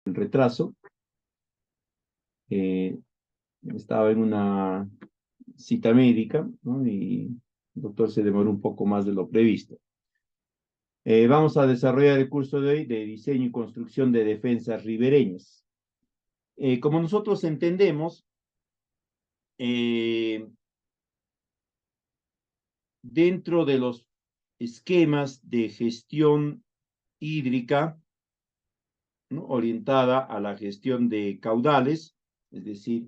el retraso. Eh, Estaba en una cita médica, ¿no? Y el doctor se demoró un poco más de lo previsto. Vamos a desarrollar el curso de hoy de diseño y construcción de defensas ribereñas. Como nosotros entendemos, eh, dentro de los esquemas de gestión hídrica, ¿no? Orientada a la gestión de caudales, es decir,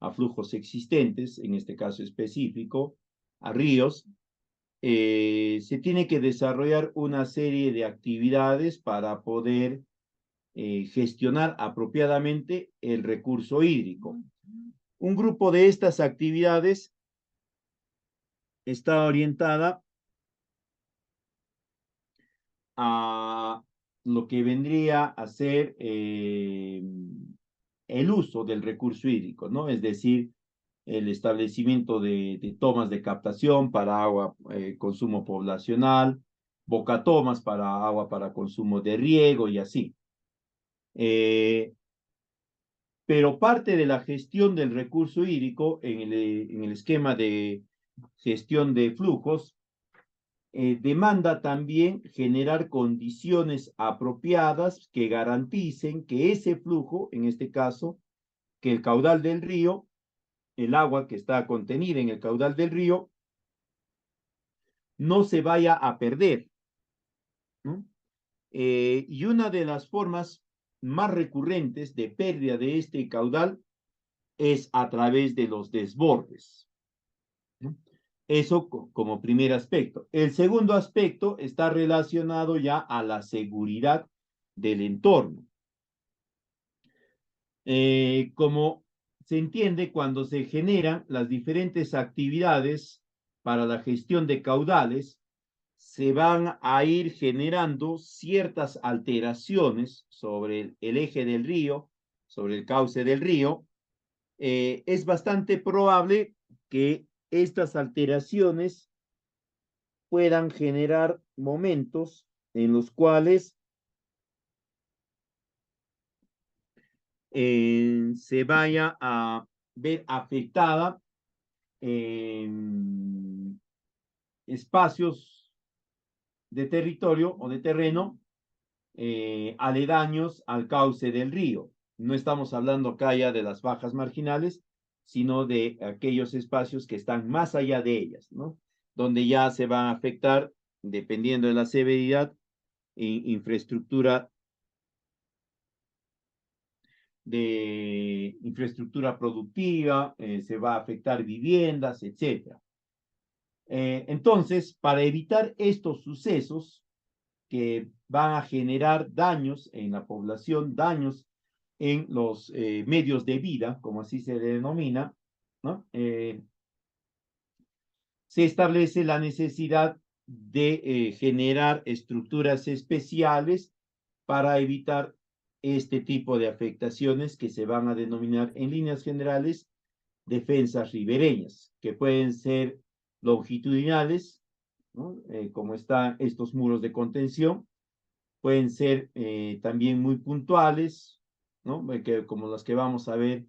a flujos existentes, en este caso específico, a ríos, se tiene que desarrollar una serie de actividades para poder gestionar apropiadamente el recurso hídrico. Un grupo de estas actividades está orientada a lo que vendría a ser el uso del recurso hídrico, ¿no? Es decir, el establecimiento de tomas de captación para agua, consumo poblacional, bocatomas para agua para consumo de riego y así. Pero parte de la gestión del recurso hídrico en el esquema de gestión de flujos demanda también generar condiciones apropiadas que garanticen que ese flujo, en este caso, que el caudal del río, el agua que está contenida en el caudal del río, no se vaya a perder, ¿no? Y una de las formas más recurrentes de pérdida de este caudal es a través de los desbordes, ¿no? Eso como primer aspecto. El segundo aspecto está relacionado ya a la seguridad del entorno. Como se entiende, cuando se generan las diferentes actividades para la gestión de caudales, se van a ir generando ciertas alteraciones sobre el eje del río, sobre el cauce del río. Es bastante probable que estas alteraciones puedan generar momentos en los cuales se vaya a ver afectada espacios de territorio o de terreno aledaños al cauce del río. No estamos hablando acá ya de las bajas marginales, sino de aquellos espacios que están más allá de ellas, ¿no? Donde ya se va a afectar, dependiendo de la severidad, infraestructura infraestructura productiva, se va a afectar viviendas, etcétera. Entonces, para evitar estos sucesos que van a generar daños en la población, daños en los medios de vida, como así se denomina, ¿no? Se establece la necesidad de generar estructuras especiales para evitar este tipo de afectaciones que se van a denominar en líneas generales defensas ribereñas, que pueden ser longitudinales, ¿no? Como están estos muros de contención, pueden ser también muy puntuales, ¿no? Como las que vamos a ver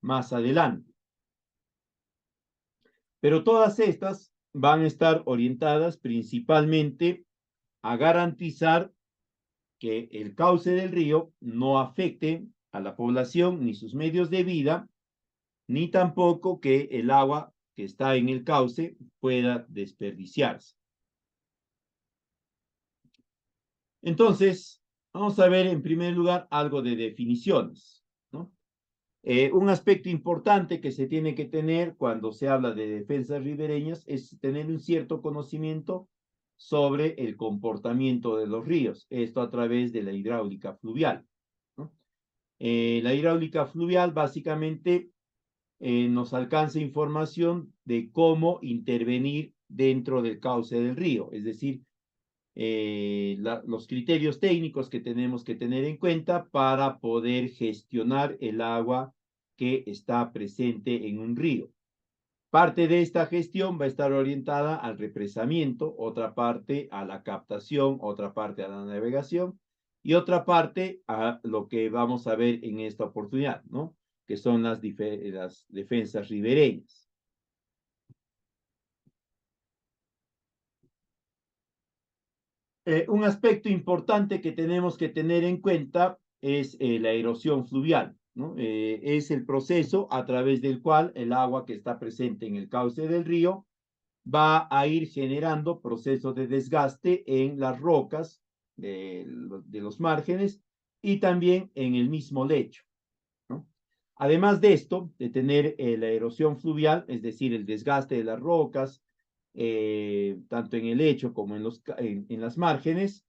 más adelante. Pero todas estas van a estar orientadas principalmente a garantizar que el cauce del río no afecte a la población ni sus medios de vida, ni tampoco que el agua que está en el cauce pueda desperdiciarse. Entonces, vamos a ver en primer lugar algo de definiciones, ¿no? Un aspecto importante que se tiene que tener cuando se habla de defensas ribereñas es tener un cierto conocimiento sobre el comportamiento de los ríos, esto a través de la hidráulica fluvial, ¿no? La hidráulica fluvial básicamente nos alcanza información de cómo intervenir dentro del cauce del río, es decir, los criterios técnicos que tenemos que tener en cuenta para poder gestionar el agua que está presente en un río. Parte de esta gestión va a estar orientada al represamiento, otra parte a la captación, otra parte a la navegación y otra parte a lo que vamos a ver en esta oportunidad, ¿no? Que son las defensas ribereñas. Un aspecto importante que tenemos que tener en cuenta es la erosión fluvial, ¿no? Es el proceso a través del cual el agua que está presente en el cauce del río va a ir generando procesos de desgaste en las rocas de los márgenes y también en el mismo lecho, ¿no? Además de esto, de tener la erosión fluvial, es decir, el desgaste de las rocas, tanto en el lecho como en las márgenes,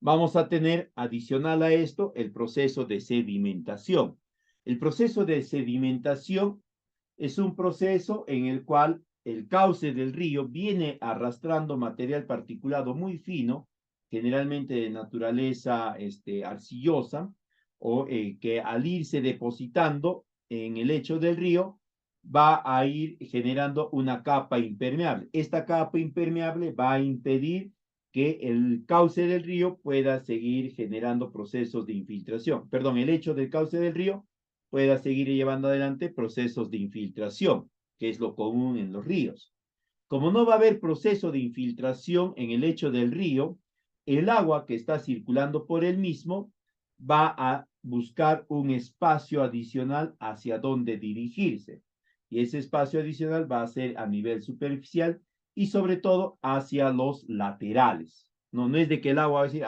vamos a tener adicional a esto el proceso de sedimentación. El proceso de sedimentación es un proceso en el cual el cauce del río viene arrastrando material particulado muy fino, generalmente de naturaleza arcillosa, o que al irse depositando en el lecho del río va a ir generando una capa impermeable. Esta capa impermeable va a impedir que el cauce del río pueda seguir generando procesos de infiltración. Perdón, el lecho del cauce del río pueda seguir llevando adelante procesos de infiltración, que es lo común en los ríos. Como no va a haber proceso de infiltración en el lecho del río, el agua que está circulando por el mismo va a buscar un espacio adicional hacia donde dirigirse. Y ese espacio adicional va a ser a nivel superficial y sobre todo hacia los laterales. No, no es de que el agua va a decir,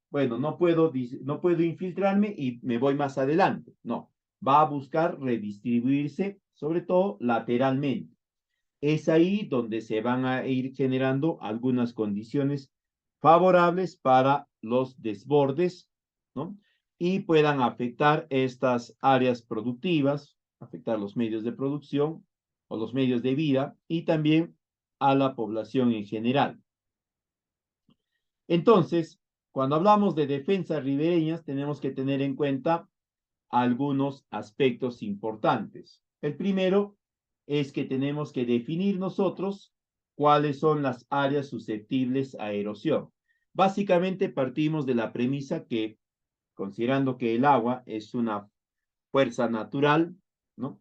bueno, no puedo infiltrarme y me voy más adelante. No, va a buscar redistribuirse, sobre todo lateralmente. Es ahí donde se van a ir generando algunas condiciones favorables para los desbordes, ¿no? Y puedan afectar estas áreas productivas, afectar los medios de producción o los medios de vida y también a la población en general. Entonces, cuando hablamos de defensas ribereñas, tenemos que tener en cuenta algunos aspectos importantes. El primero es que tenemos que definir nosotros cuáles son las áreas susceptibles a erosión. Básicamente partimos de la premisa que, considerando que el agua es una fuerza natural, ¿no?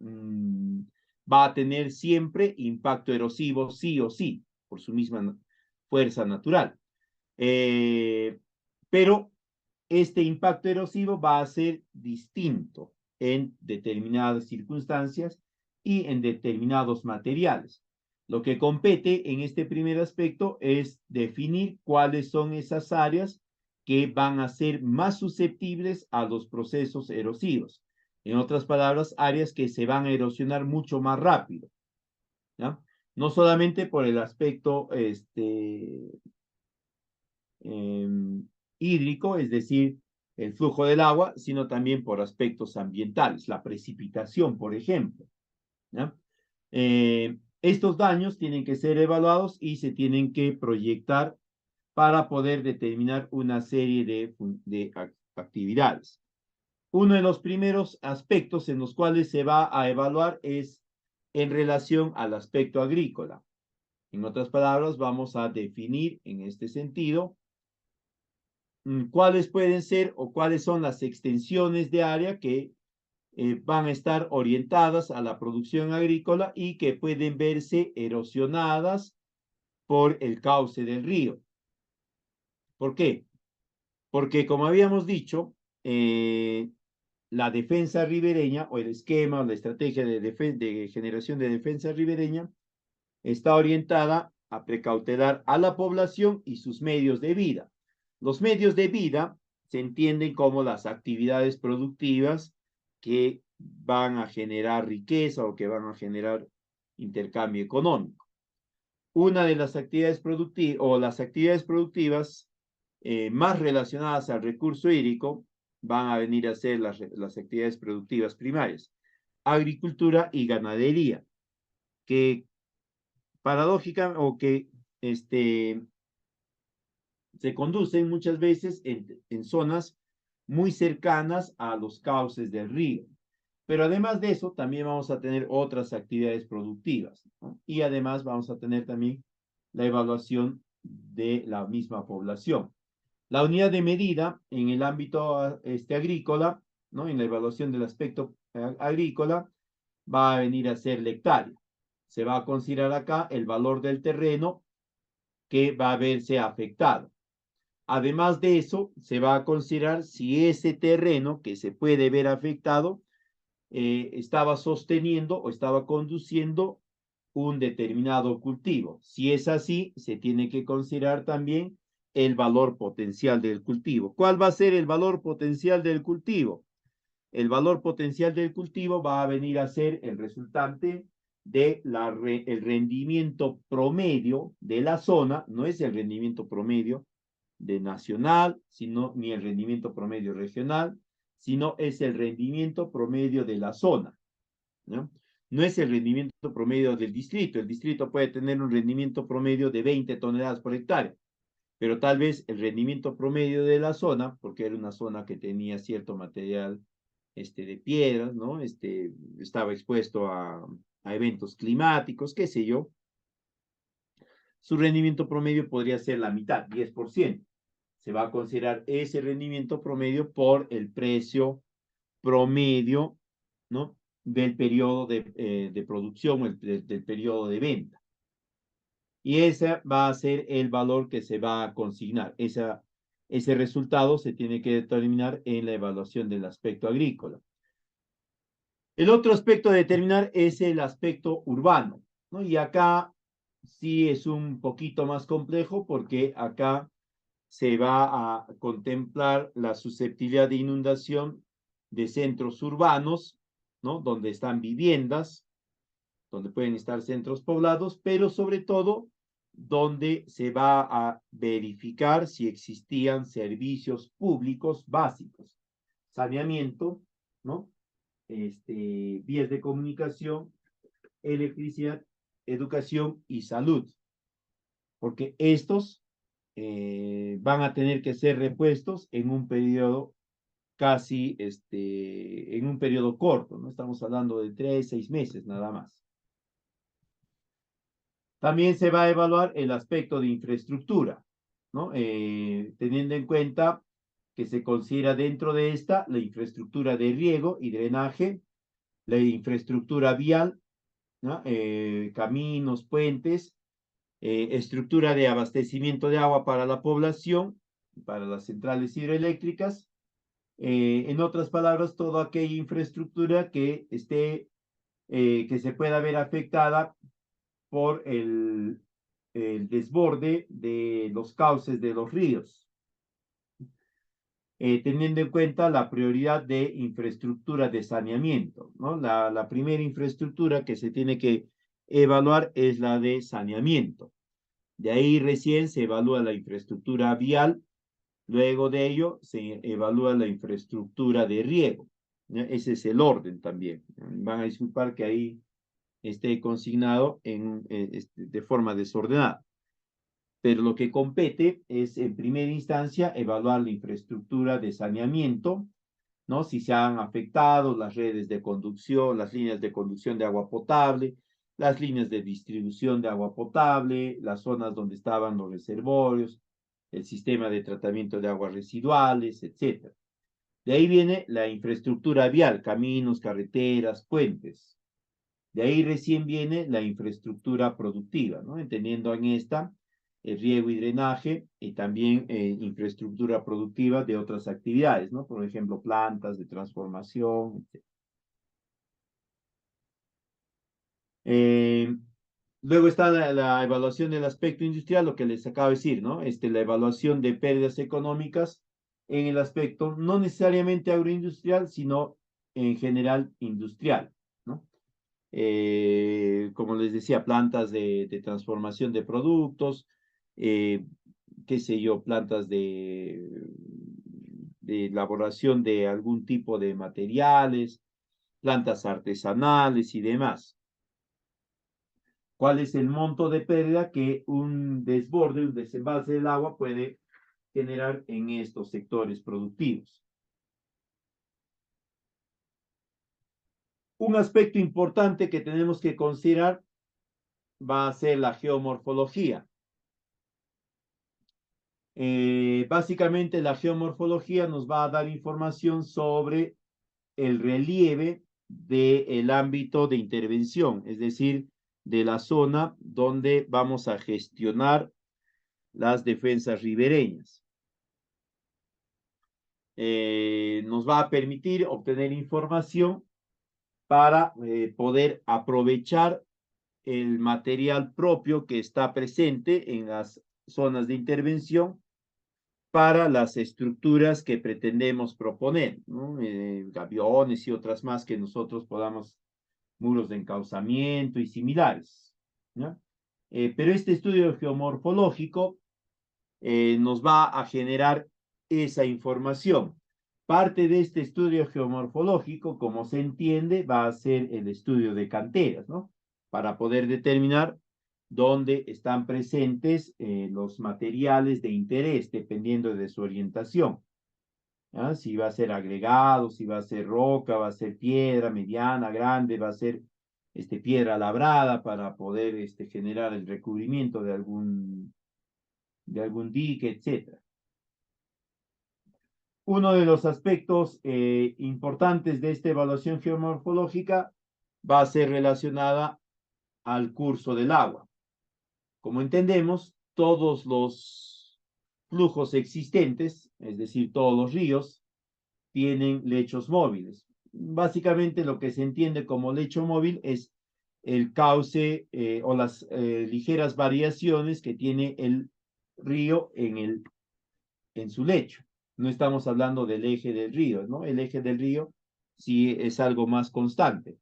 Va a tener siempre impacto erosivo sí o sí, por su misma fuerza natural. Pero este impacto erosivo va a ser distinto en determinadas circunstancias y en determinados materiales. Lo que compete en este primer aspecto es definir cuáles son esas áreas que van a ser más susceptibles a los procesos erosivos. En otras palabras, áreas que se van a erosionar mucho más rápido, ¿ya? No solamente por el aspecto hídrico, es decir, el flujo del agua, sino también por aspectos ambientales, la precipitación, por ejemplo, ¿ya? Estos daños tienen que ser evaluados y se tienen que proyectar para poder determinar una serie de actividades. Uno de los primeros aspectos en los cuales se va a evaluar es en relación al aspecto agrícola. En otras palabras, vamos a definir en este sentido cuáles pueden ser o cuáles son las extensiones de área que van a estar orientadas a la producción agrícola y que pueden verse erosionadas por el cauce del río. ¿Por qué? Porque, como habíamos dicho, la defensa ribereña o el esquema o la estrategia de generación de defensa ribereña está orientada a precautelar a la población y sus medios de vida. Los medios de vida se entienden como las actividades productivas que van a generar riqueza o que van a generar intercambio económico. Una de las actividades productivas o las actividades productivas más relacionadas al recurso hídrico van a venir a ser las actividades productivas primarias, agricultura y ganadería, que paradójica o que se conducen muchas veces en zonas muy cercanas a los cauces del río. Pero además de eso, también vamos a tener otras actividades productivas, ¿no? Y además vamos a tener también la evaluación de la misma población. La unidad de medida en el ámbito agrícola, ¿no? En la evaluación del aspecto agrícola, va a venir a ser la hectárea. Se va a considerar acá el valor del terreno que va a verse afectado. Además de eso, se va a considerar si ese terreno que se puede ver afectado estaba sosteniendo o estaba conduciendo un determinado cultivo. Si es así, se tiene que considerar también el valor potencial del cultivo. ¿Cuál va a ser el valor potencial del cultivo? El valor potencial del cultivo va a venir a ser el resultante de el rendimiento promedio de la zona, no es el rendimiento promedio de nacional, sino ni el rendimiento promedio regional, sino es el rendimiento promedio de la zona, ¿no? No es el rendimiento promedio del distrito. El distrito puede tener un rendimiento promedio de 20 toneladas por hectárea, pero tal vez el rendimiento promedio de la zona, porque era una zona que tenía cierto material de piedras, ¿no? Estaba expuesto a eventos climáticos, qué sé yo, su rendimiento promedio podría ser la mitad, 10%. Se va a considerar ese rendimiento promedio por el precio promedio, ¿no? Del periodo de producción, del periodo de venta. Y ese va a ser el valor que se va a consignar. Ese resultado se tiene que determinar en la evaluación del aspecto agrícola. El otro aspecto a determinar es el aspecto urbano, ¿no? Y acá sí es un poquito más complejo porque acá se va a contemplar la susceptibilidad de inundación de centros urbanos, ¿no? Donde están viviendas, donde pueden estar centros poblados, pero sobre todo donde se va a verificar si existían servicios públicos básicos, saneamiento, ¿no? Vías de comunicación, electricidad, educación y salud, porque estos van a tener que ser repuestos en un periodo casi, en un periodo corto, ¿no? Estamos hablando de 3, 6 meses nada más. También se va a evaluar el aspecto de infraestructura, ¿no? Teniendo en cuenta que se considera dentro de esta la infraestructura de riego y drenaje, la infraestructura vial, ¿no? Caminos, puentes, estructura de abastecimiento de agua para la población, para las centrales hidroeléctricas. En otras palabras, toda aquella infraestructura que que se pueda ver afectada por el desborde de los cauces de los ríos, teniendo en cuenta la prioridad de infraestructura de saneamiento, ¿no? La primera infraestructura que se tiene que evaluar es la de saneamiento. De ahí recién se evalúa la infraestructura vial, luego de ello se evalúa la infraestructura de riego. ¿Ya? Ese es el orden también. Van a disculpar que ahí esté consignado de forma desordenada. Pero lo que compete es, en primera instancia, evaluar la infraestructura de saneamiento, ¿no? Si se han afectado las redes de conducción, las líneas de conducción de agua potable, las líneas de distribución de agua potable, las zonas donde estaban los reservorios, el sistema de tratamiento de aguas residuales, etc. De ahí viene la infraestructura vial, caminos, carreteras, puentes. De ahí recién viene la infraestructura productiva, ¿no? Entendiendo en esta el riego y drenaje y también infraestructura productiva de otras actividades, ¿no? Por ejemplo, plantas de transformación, etc. Eh, Luego está la evaluación del aspecto industrial, lo que les acabo de decir, ¿no? La evaluación de pérdidas económicas en el aspecto no necesariamente agroindustrial, sino en general industrial, ¿no? Como les decía, plantas de transformación de productos, eh, qué sé yo, plantas de elaboración de algún tipo de materiales, plantas artesanales y demás. ¿Cuál es el monto de pérdida que un desborde, un desembalse del agua puede generar en estos sectores productivos? Un aspecto importante que tenemos que considerar va a ser la geomorfología. Básicamente la geomorfología nos va a dar información sobre el relieve del ámbito de intervención, es decir, de la zona donde vamos a gestionar las defensas ribereñas. Nos va a permitir obtener información para poder aprovechar el material propio que está presente en las zonas de intervención para las estructuras que pretendemos proponer, ¿no? Gaviones y otras más que nosotros podamos, muros de encauzamiento y similares, ¿no? Pero este estudio geomorfológico nos va a generar esa información. Parte de este estudio geomorfológico, como se entiende, va a ser el estudio de canteras, ¿no? Para poder determinar dónde están presentes los materiales de interés, dependiendo de su orientación. ¿Ah? Si va a ser agregado, si va a ser roca, va a ser piedra mediana, grande, va a ser piedra labrada para poder generar el recubrimiento de algún dique, etc. Uno de los aspectos importantes de esta evaluación geomorfológica va a ser relacionada al curso del agua. Como entendemos, todos los flujos existentes, es decir, todos los ríos, tienen lechos móviles. Básicamente lo que se entiende como lecho móvil es el cauce o las ligeras variaciones que tiene el río en su lecho. No estamos hablando del eje del río, ¿no? El eje del río sí es algo más constante,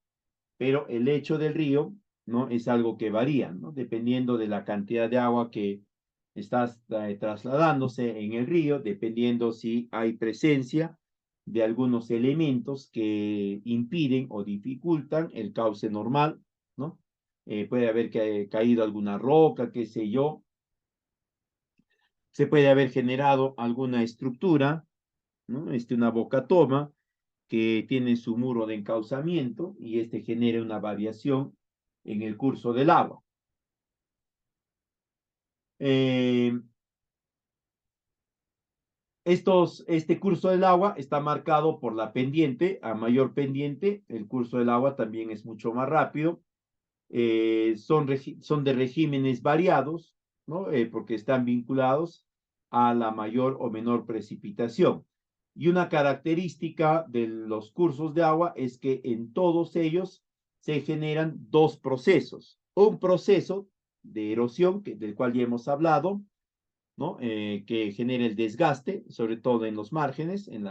pero el lecho del río, ¿no? Es algo que varía, ¿no? Dependiendo de la cantidad de agua que está trasladándose en el río, dependiendo si hay presencia de algunos elementos que impiden o dificultan el cauce normal, ¿no? Puede haber caído alguna roca, qué sé yo, se puede haber generado alguna estructura, ¿no? Una boca toma que tiene su muro de encauzamiento y genera una variación en el curso del agua. Eh, este curso del agua está marcado por la pendiente. A mayor pendiente, el curso del agua también es mucho más rápido. Son de regímenes variados, ¿no? Porque están vinculados a la mayor o menor precipitación. Y una característica de los cursos de agua es que en todos ellos se generan dos procesos. Un proceso de erosión, del cual ya hemos hablado, ¿no? Que genera el desgaste, sobre todo en los márgenes, en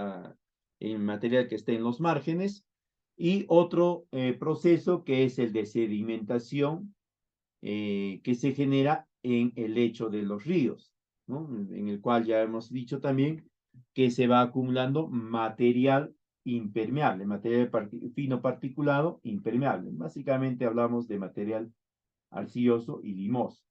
el material que esté en los márgenes, y otro proceso que es el de sedimentación que se genera en el lecho de los ríos, ¿no? En el cual ya hemos dicho también que se va acumulando material impermeable, material fino particulado impermeable. Básicamente hablamos de material arcilloso y limoso.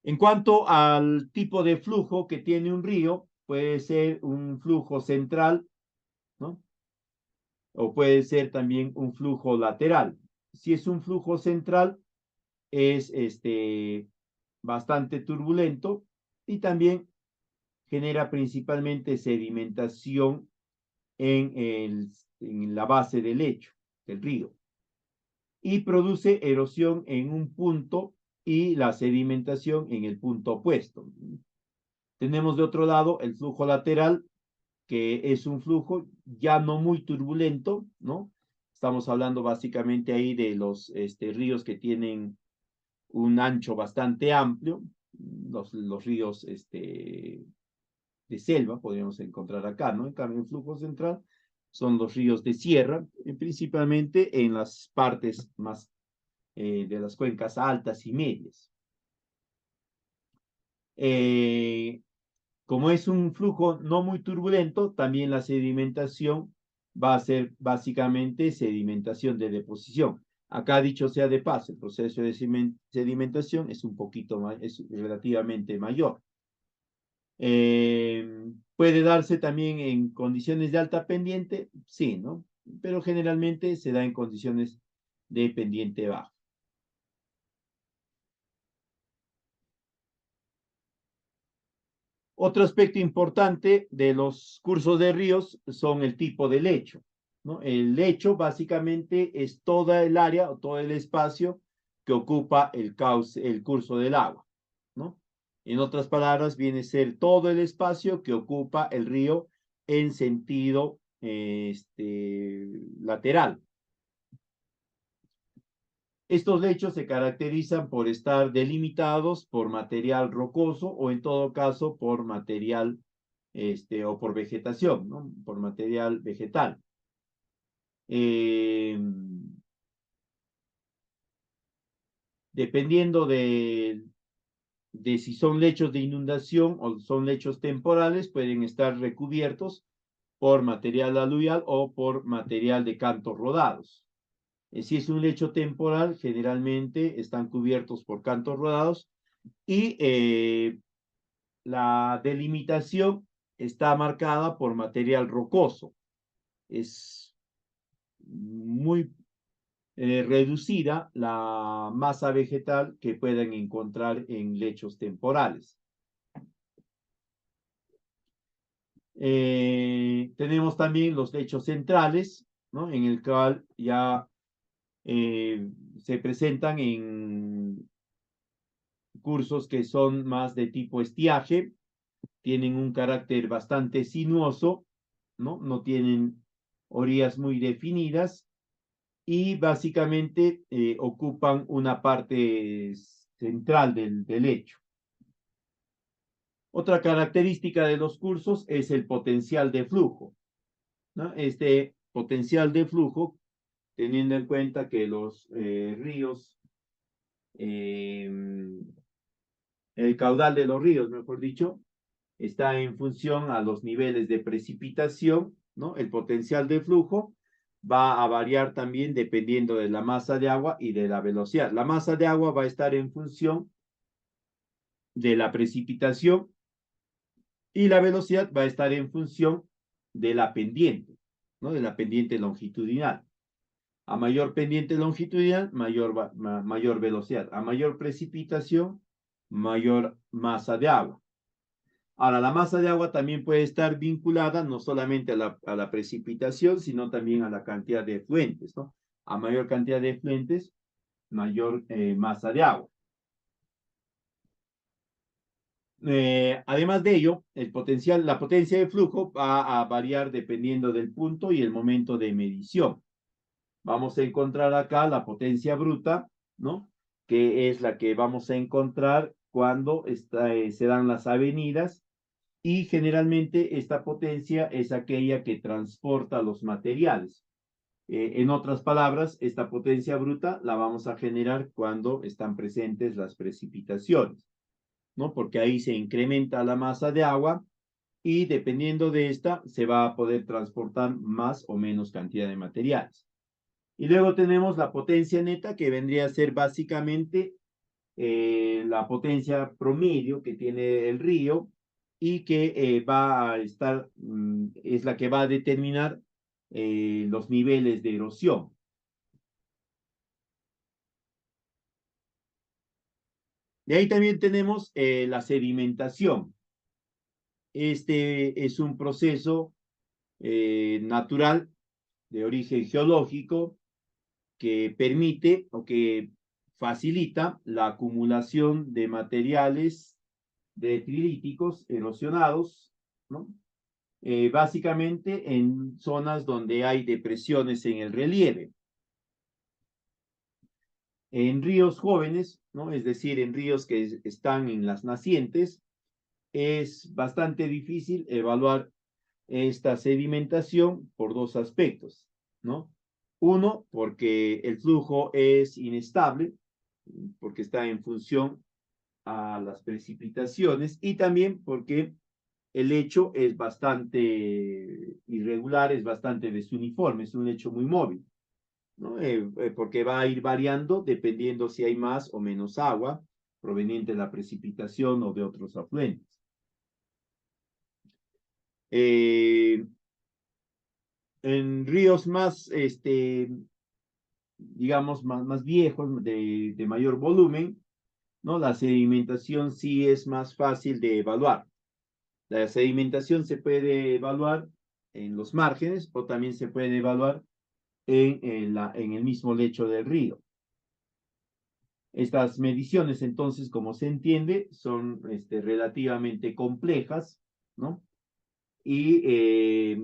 En cuanto al tipo de flujo que tiene un río, puede ser un flujo central, ¿no? O puede ser también un flujo lateral. Si es un flujo central, es bastante turbulento y también genera principalmente sedimentación en la base del lecho del río y produce erosión en un punto y la sedimentación en el punto opuesto. Tenemos de otro lado el flujo lateral, que es un flujo ya no muy turbulento, ¿no? Estamos hablando básicamente ahí de los ríos que tienen un ancho bastante amplio, los ríos de selva, podríamos encontrar acá, ¿no? En cambio, el flujo central son los ríos de sierra, principalmente en las partes más de las cuencas altas y medias. Como es un flujo no muy turbulento, también la sedimentación va a ser básicamente sedimentación de deposición. Acá, dicho sea de paso, el proceso de sedimentación es un poquito más, es relativamente mayor. ¿Puede darse también en condiciones de alta pendiente? Sí, ¿no? Pero generalmente se da en condiciones de pendiente baja. Otro aspecto importante de los cursos de ríos son el tipo de lecho, ¿no? El lecho básicamente es toda el área o todo el espacio que ocupa el cauce, el curso del agua, ¿no? En otras palabras, viene a ser todo el espacio que ocupa el río en sentido lateral. Estos lechos se caracterizan por estar delimitados por material rocoso o en todo caso por material o por vegetación, ¿no? Por material vegetal. Dependiendo de si son lechos de inundación o son lechos temporales, pueden estar recubiertos por material aluvial o por material de cantos rodados. Si es un lecho temporal, generalmente están cubiertos por cantos rodados y la delimitación está marcada por material rocoso. Es muy reducida la masa vegetal que pueden encontrar en lechos temporales. Tenemos también los lechos centrales, ¿no? En el cual ya se presentan en cursos que son más de tipo estiaje, tienen un carácter bastante sinuoso, ¿no? No tienen orillas muy definidas y básicamente ocupan una parte central del lecho. Otra característica de los cursos es el potencial de flujo, ¿no? Este potencial de flujo, teniendo en cuenta que los ríos, el caudal de los ríos, mejor dicho, está en función a los niveles de precipitación, ¿no? El potencial de flujo va a variar también dependiendo de la masa de agua y de la velocidad. La masa de agua va a estar en función de la precipitación y la velocidad va a estar en función de la pendiente, ¿no? De la pendiente longitudinal. A mayor pendiente longitudinal, mayor velocidad. A mayor precipitación, mayor masa de agua. Ahora, la masa de agua también puede estar vinculada no solamente a la precipitación, sino también a la cantidad de efluentes, ¿no? A mayor cantidad de efluentes, mayor masa de agua. Además de ello, la potencia de flujo va a variar dependiendo del punto y el momento de medición. Vamos a encontrar acá la potencia bruta, ¿no? Que es la que vamos a encontrar cuando se dan las avenidas y generalmente esta potencia es aquella que transporta los materiales. En otras palabras, esta potencia bruta la vamos a generar cuando están presentes las precipitaciones, ¿no? Porque ahí se incrementa la masa de agua y dependiendo de esta se va a poder transportar más o menos cantidad de materiales. Y luego tenemos la potencia neta, que vendría a ser básicamente la potencia promedio que tiene el río y que va a estar, es la que va a determinar los niveles de erosión. De ahí también tenemos la sedimentación. Este es un proceso natural de origen geológico que permite o que facilita la acumulación de materiales detrilíticos erosionados, ¿no? Básicamente en zonas donde hay depresiones en el relieve. En ríos jóvenes, ¿no? Es decir, en ríos que están en las nacientes, es bastante difícil evaluar esta sedimentación por dos aspectos, ¿no? Uno, porque el flujo es inestable, porque está en función a las precipitaciones y también porque el lecho es bastante irregular, es bastante desuniforme, es un lecho muy móvil, ¿no? Porque va a ir variando dependiendo si hay más o menos agua proveniente de la precipitación o de otros afluentes. En ríos más, digamos, más viejos, de mayor volumen, ¿no? La sedimentación sí es más fácil de evaluar. La sedimentación se puede evaluar en los márgenes o también se puede evaluar en el mismo lecho del río. Estas mediciones, entonces, como se entiende, son relativamente complejas, ¿no? Y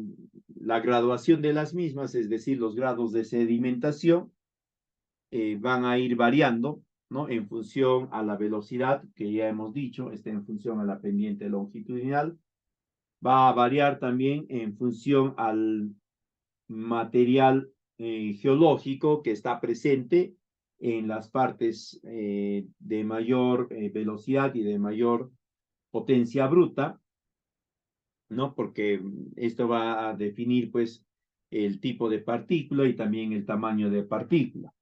la graduación de las mismas, es decir, los grados de sedimentación, van a ir variando, ¿no? En función a la velocidad, que ya hemos dicho, está en función a la pendiente longitudinal. Va a variar también en función al material geológico que está presente en las partes de mayor velocidad y de mayor potencia bruta, ¿no? Porque esto va a definir, pues, el tipo de partícula y también el tamaño de partícula.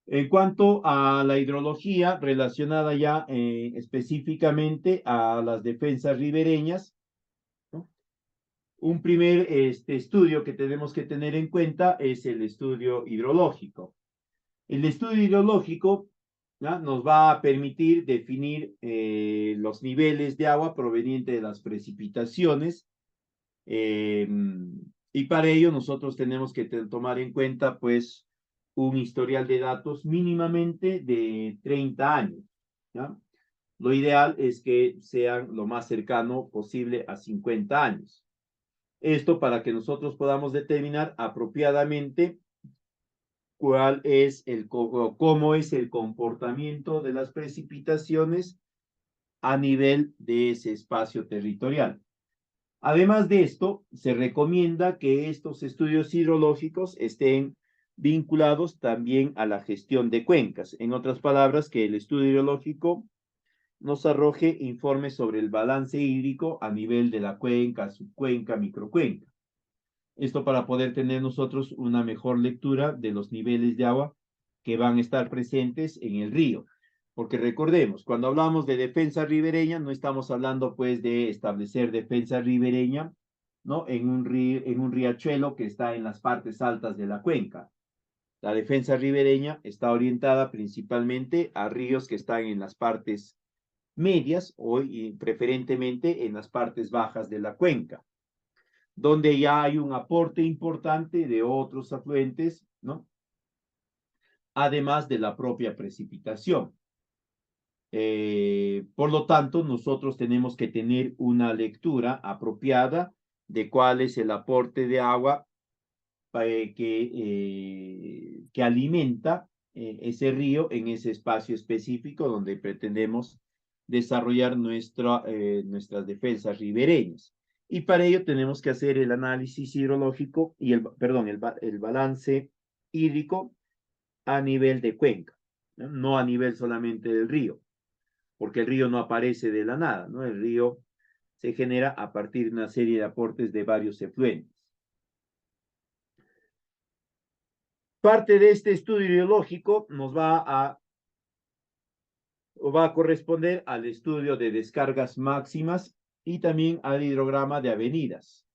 En cuanto a la hidrología relacionada ya específicamente a las defensas ribereñas, ¿no? Un primer estudio que tenemos que tener en cuenta es el estudio hidrológico. El estudio hidrológico, ¿ya? Nos va a permitir definir los niveles de agua provenientes de las precipitaciones, eh, y para ello nosotros tenemos que tomar en cuenta pues un historial de datos mínimamente de 30 años, ¿ya? Lo ideal es que sean lo más cercano posible a 50 años. Esto para que nosotros podamos determinar apropiadamente cuál es cómo es el comportamiento de las precipitaciones a nivel de ese espacio territorial. Además de esto, se recomienda que estos estudios hidrológicos estén vinculados también a la gestión de cuencas. En otras palabras, que el estudio hidrológico nos arroje informes sobre el balance hídrico a nivel de la cuenca, subcuenca, microcuenca. Esto para poder tener nosotros una mejor lectura de los niveles de agua que van a estar presentes en el río. Porque recordemos, cuando hablamos de defensa ribereña, no estamos hablando pues de establecer defensa ribereña, ¿no? En un riachuelo que está en las partes altas de la cuenca. La defensa ribereña está orientada principalmente a ríos que están en las partes medias o y preferentemente en las partes bajas de la cuenca, donde ya hay un aporte importante de otros afluentes, ¿no? Además de la propia precipitación. Por lo tanto, nosotros tenemos que tener una lectura apropiada de cuál es el aporte de agua que alimenta ese río en ese espacio específico donde pretendemos desarrollar nuestras defensas ribereñas. Y para ello tenemos que hacer el análisis hidrológico y el balance hídrico a nivel de cuenca, ¿no? No a nivel solamente del río, porque el río no aparece de la nada, ¿no? El río se genera a partir de una serie de aportes de varios efluentes. Parte de este estudio hidrológico nos va a corresponder al estudio de descargas máximas y también al hidrograma de avenidas.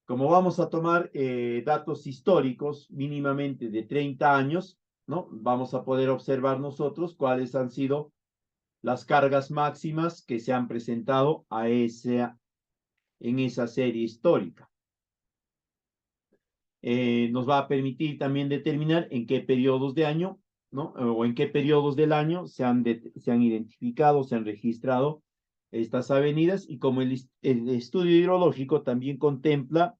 Como vamos a tomar datos históricos mínimamente de 30 años, ¿no? Vamos a poder observar nosotros cuáles han sido las cargas máximas que se han presentado en esa serie histórica. Nos va a permitir también determinar en qué periodos de año, ¿no? O en qué periodos del año se han identificado, se han registrado estas avenidas, y como el estudio hidrológico también contempla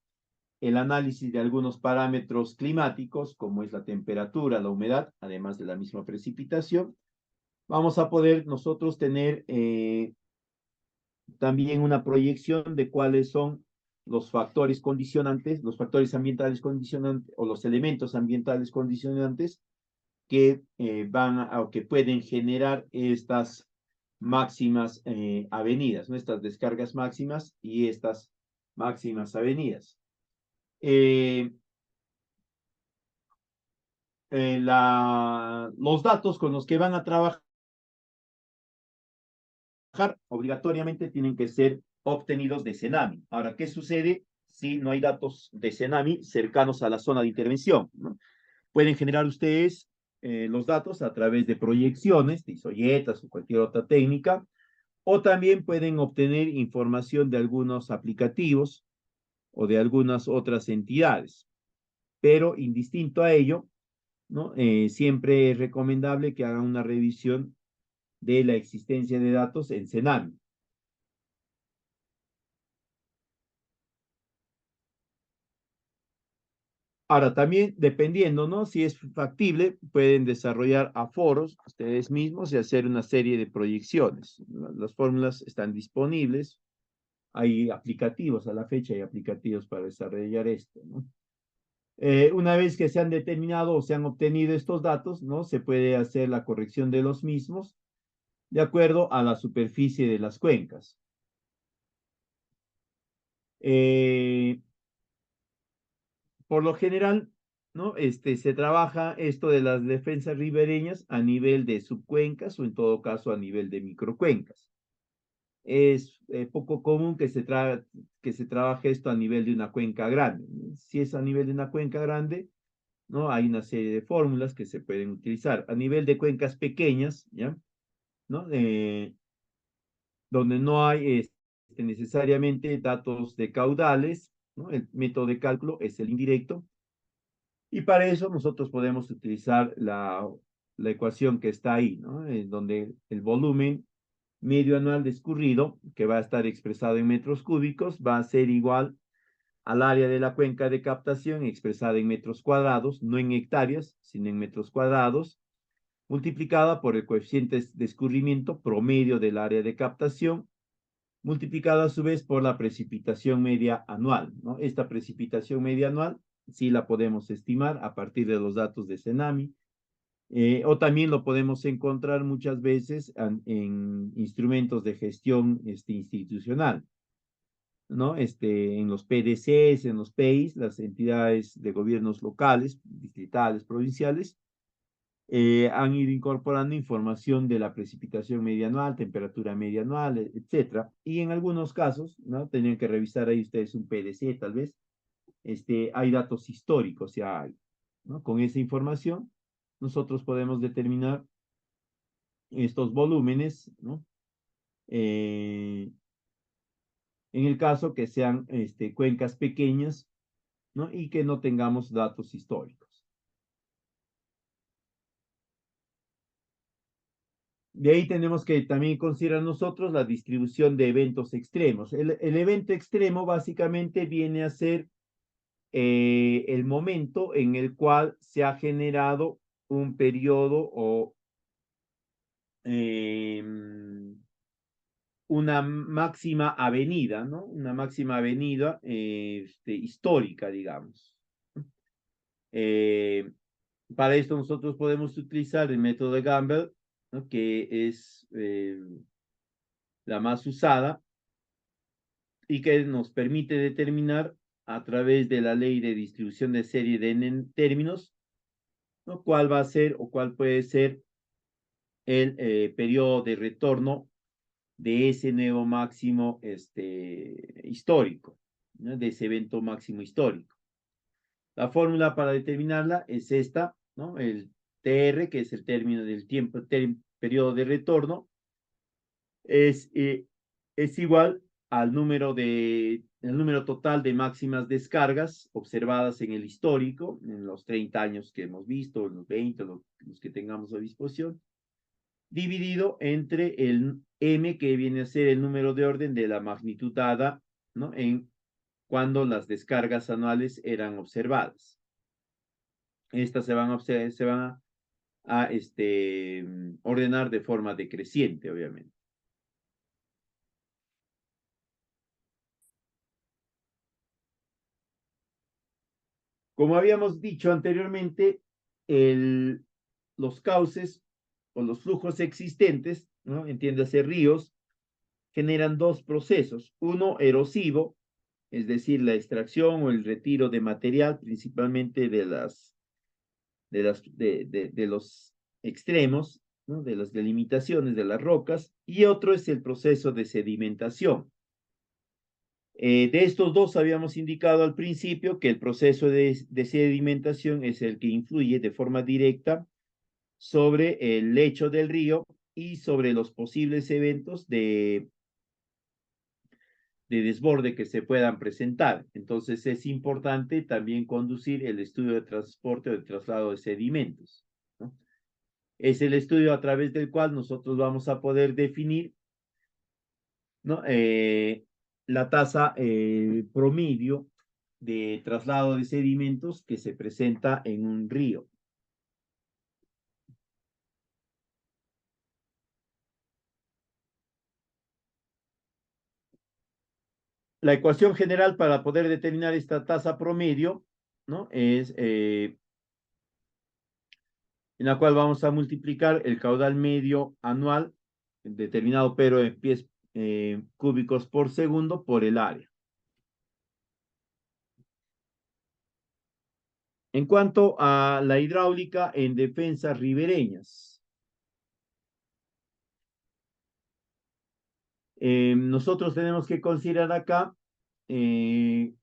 el análisis de algunos parámetros climáticos, como es la temperatura, la humedad, además de la misma precipitación, vamos a poder nosotros tener también una proyección de cuáles son los factores condicionantes, los factores ambientales condicionantes o los elementos ambientales condicionantes que o que pueden generar estas máximas avenidas, ¿no? Estas descargas máximas y estas máximas avenidas. Los datos con los que van a trabajar obligatoriamente tienen que ser obtenidos de CENAMI. Ahora, ¿qué sucede si no hay datos de CENAMI cercanos a la zona de intervención, ¿no? Pueden generar ustedes los datos a través de proyecciones, de isoyetas o cualquier otra técnica, o también pueden obtener información de algunos aplicativos o de algunas otras entidades. Pero indistinto a ello, ¿no? Siempre es recomendable que hagan una revisión de la existencia de datos en Cenami. Ahora, también dependiendo, ¿no? Si es factible, pueden desarrollar aforos ustedes mismos y hacer una serie de proyecciones. Las fórmulas están disponibles. Hay aplicativos, a la fecha hay aplicativos para desarrollar esto, ¿no? Una vez que se han determinado o se han obtenido estos datos, ¿no? Se puede hacer la corrección de los mismos de acuerdo a la superficie de las cuencas. Eh, por lo general, ¿no? Se trabaja esto de las defensas ribereñas a nivel de subcuencas o en todo caso a nivel de microcuencas. Es poco común que se trabaje esto a nivel de una cuenca grande. Si es a nivel de una cuenca grande, ¿no? Hay una serie de fórmulas que se pueden utilizar. A nivel de cuencas pequeñas, ¿ya? ¿No? Donde no hay necesariamente datos de caudales, ¿no? El método de cálculo es el indirecto, y para eso nosotros podemos utilizar la ecuación que está ahí, ¿no? En donde el volumen medio anual de escurrido, que va a estar expresado en metros cúbicos, va a ser igual al área de la cuenca de captación expresada en metros cuadrados, no en hectáreas, sino en metros cuadrados, multiplicada por el coeficiente de escurrimiento promedio del área de captación, multiplicada a su vez por la precipitación media anual, ¿no? Esta precipitación media anual sí la podemos estimar a partir de los datos de Cenami, o también lo podemos encontrar muchas veces en instrumentos de gestión institucional, ¿no? En los PDCs, en los PEIs, las entidades de gobiernos locales, distritales, provinciales, han ido incorporando información de la precipitación media anual, temperatura media anual, etcétera. Y en algunos casos, ¿no? Tenían que revisar ahí ustedes un PDC, tal vez, hay datos históricos, ya hay, ¿no? Con esa información, nosotros podemos determinar estos volúmenes, ¿no? En el caso que sean cuencas pequeñas, ¿no? Y que no tengamos datos históricos. De ahí tenemos que también considerar nosotros la distribución de eventos extremos. El evento extremo básicamente viene a ser el momento en el cual se ha generado un periodo o eh, una máxima avenida, ¿no? Una máxima avenida histórica, digamos. Eh, para esto nosotros podemos utilizar el método de Gamble, ¿no? Que es la más usada y que nos permite determinar a través de la ley de distribución de serie de n términos, ¿no? Cuál va a ser o cuál puede ser el periodo de retorno de ese nuevo máximo histórico, ¿no? De ese evento máximo histórico. La fórmula para determinarla es esta, ¿no? El TR, que es el término del tiempo, periodo de retorno, es, eh, es igual al el número total de máximas descargas observadas en el histórico, en los 30 años que hemos visto, en los 20, los que tengamos a disposición, dividido entre el M, que viene a ser el número de orden de la magnitud dada, ¿no? En cuando las descargas anuales eran observadas. Estas se van a ordenar de forma decreciente, obviamente. Como habíamos dicho anteriormente, los cauces o los flujos existentes, ¿no? Entiéndase ríos, generan dos procesos. Uno erosivo, es decir, la extracción o el retiro de material, principalmente de los extremos, ¿no? De las delimitaciones de las rocas, y otro es el proceso de sedimentación. De estos dos habíamos indicado al principio que el proceso de sedimentación es el que influye de forma directa sobre el lecho del río y sobre los posibles eventos de desborde que se puedan presentar. Entonces es importante también conducir el estudio de transporte o de traslado de sedimentos, ¿no? Es el estudio a través del cual nosotros vamos a poder definir, ¿no? La tasa promedio de traslado de sedimentos que se presenta en un río. La ecuación general para poder determinar esta tasa promedio, ¿no? Es en la cual vamos a multiplicar el caudal medio anual, determinado pero en pies cúbicos por segundo, por el área. En cuanto a la hidráulica en defensas ribereñas, nosotros tenemos que considerar acá que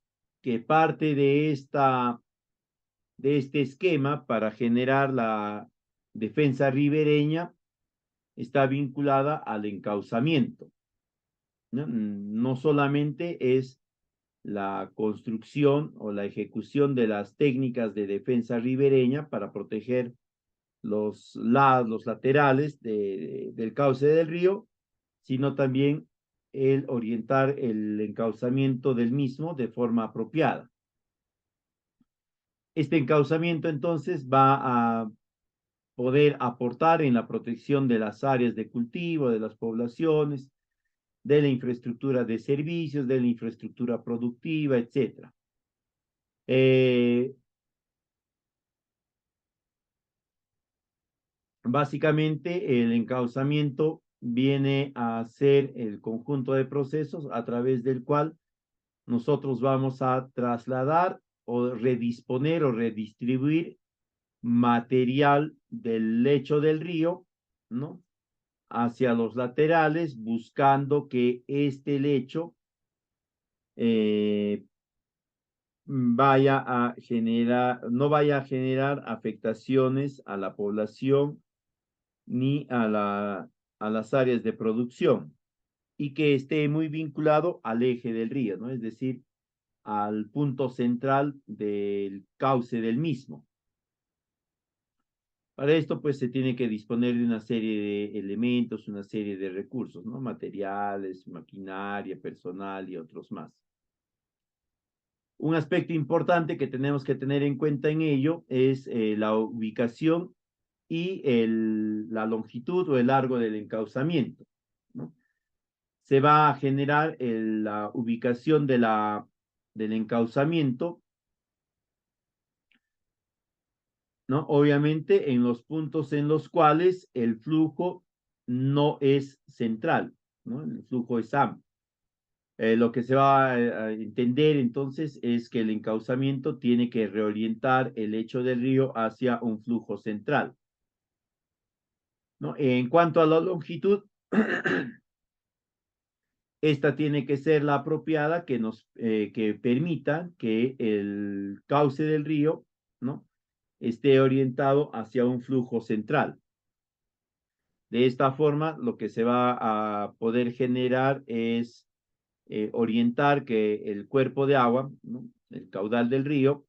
parte de este esquema para generar la defensa ribereña está vinculada al encauzamiento, ¿no? No solamente es la construcción o la ejecución de las técnicas de defensa ribereña para proteger los lados, los laterales del cauce del río, sino también el orientar el encauzamiento del mismo de forma apropiada. Este encauzamiento entonces va a poder aportar en la protección de las áreas de cultivo, de las poblaciones, de la infraestructura de servicios, de la infraestructura productiva, etc. Básicamente, el encauzamiento viene a ser el conjunto de procesos a través del cual nosotros vamos a trasladar o redisponer o redistribuir material del lecho del río, ¿no? Hacia los laterales, buscando que este lecho no vaya a generar afectaciones a la población ni a las áreas de producción y que esté muy vinculado al eje del río, ¿no? Es decir, al punto central del cauce del mismo. Para esto, pues, se tiene que disponer de una serie de elementos, una serie de recursos, ¿no? Materiales, maquinaria, personal y otros más. Un aspecto importante que tenemos que tener en cuenta en ello es la ubicación y la longitud o el largo del encauzamiento, ¿no? Se va a generar la ubicación del encauzamiento, ¿no? Obviamente en los puntos en los cuales el flujo no es central, ¿no? El flujo es amplio. Lo que se va a entender entonces es que el encauzamiento tiene que reorientar el lecho del río hacia un flujo central, ¿no? En cuanto a la longitud, esta tiene que ser la apropiada que permita que el cauce del río, ¿no? Esté orientado hacia un flujo central. De esta forma, lo que se va a poder generar es orientar que el cuerpo de agua, ¿no? El caudal del río,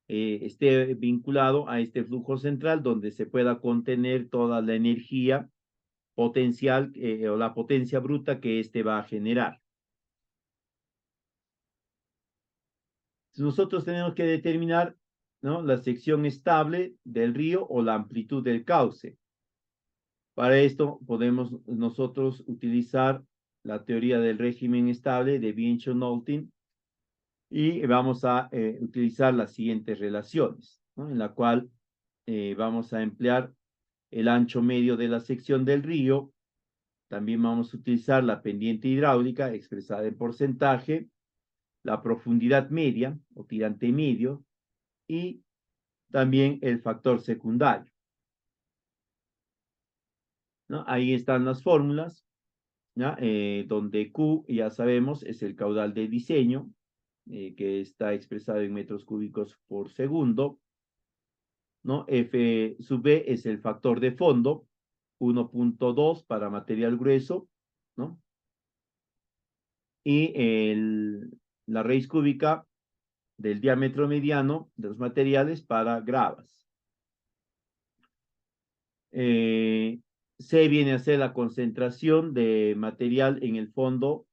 esté vinculado a este flujo central donde se pueda contener toda la energía potencial o la potencia bruta que éste va a generar. Nosotros tenemos que determinar, ¿no? La sección estable del río o la amplitud del cauce. Para esto podemos nosotros utilizar la teoría del régimen estable de Bianchi-Knowlton y vamos a utilizar las siguientes relaciones, ¿no? En la cual vamos a emplear el ancho medio de la sección del río. También vamos a utilizar la pendiente hidráulica expresada en porcentaje, la profundidad media o tirante medio y también el factor secundario, ¿no? Ahí están las fórmulas, ¿ya? Donde Q, ya sabemos, es el caudal de diseño, que está expresado en metros cúbicos por segundo. ¿no? F sub B es el factor de fondo, 1.2 para material grueso, ¿no? Y la raíz cúbica del diámetro mediano de los materiales para gravas. C viene a ser la concentración de material en el fondo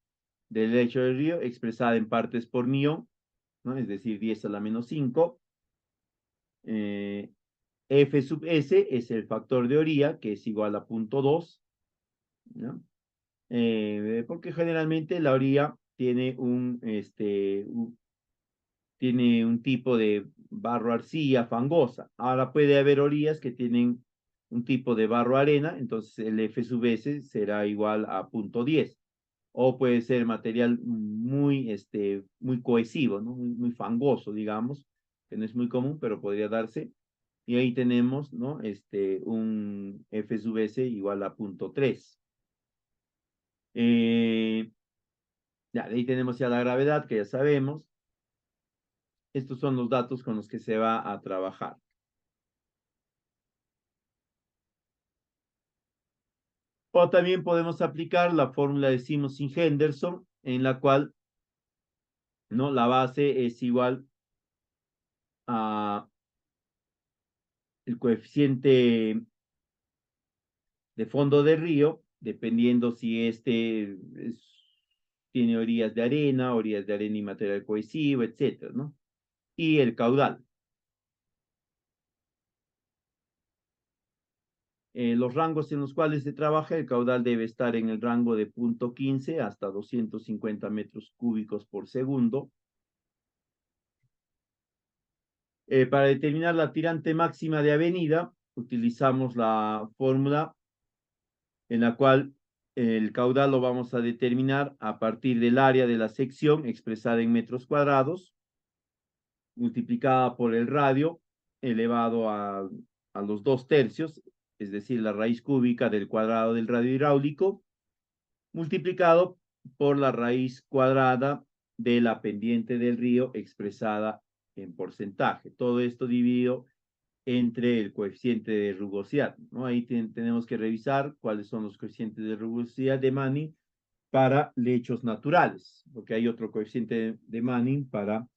del lecho del río, expresada en partes por millón, ¿no? Es decir, 10 a la menos 5. F sub S es el factor de orilla, que es igual a 0.2, ¿no? Porque generalmente la orilla tiene tiene un tipo de barro arcilla fangosa. Ahora puede haber orillas que tienen un tipo de barro arena, entonces el F sub S será igual a 0.10. O puede ser material muy cohesivo, ¿no? Muy fangoso, digamos, que no es muy común, pero podría darse. Y ahí tenemos, ¿no? Un F sub S igual a 0.3. Ya, de ahí tenemos ya la gravedad, que ya sabemos. Estos son los datos con los que se va a trabajar. O también podemos aplicar la fórmula de Simons-Henderson, en la cual, ¿no? La base es igual a el coeficiente de fondo de río, dependiendo si tiene orillas de arena y material cohesivo, etcétera, ¿no? Y el caudal. Los rangos en los cuales se trabaja, el caudal debe estar en el rango de 0.15 hasta 250 metros cúbicos por segundo. Para determinar la tirante máxima de avenida, utilizamos la fórmula en la cual el caudal lo vamos a determinar a partir del área de la sección expresada en metros cuadrados, multiplicada por el radio elevado a los 2/3, es decir, la raíz cúbica del cuadrado del radio hidráulico, multiplicado por la raíz cuadrada de la pendiente del río expresada en porcentaje. Todo esto dividido entre el coeficiente de rugosidad, ¿no? Ahí tenemos que revisar cuáles son los coeficientes de rugosidad de Manning para lechos naturales, porque hay otro coeficiente de Manning para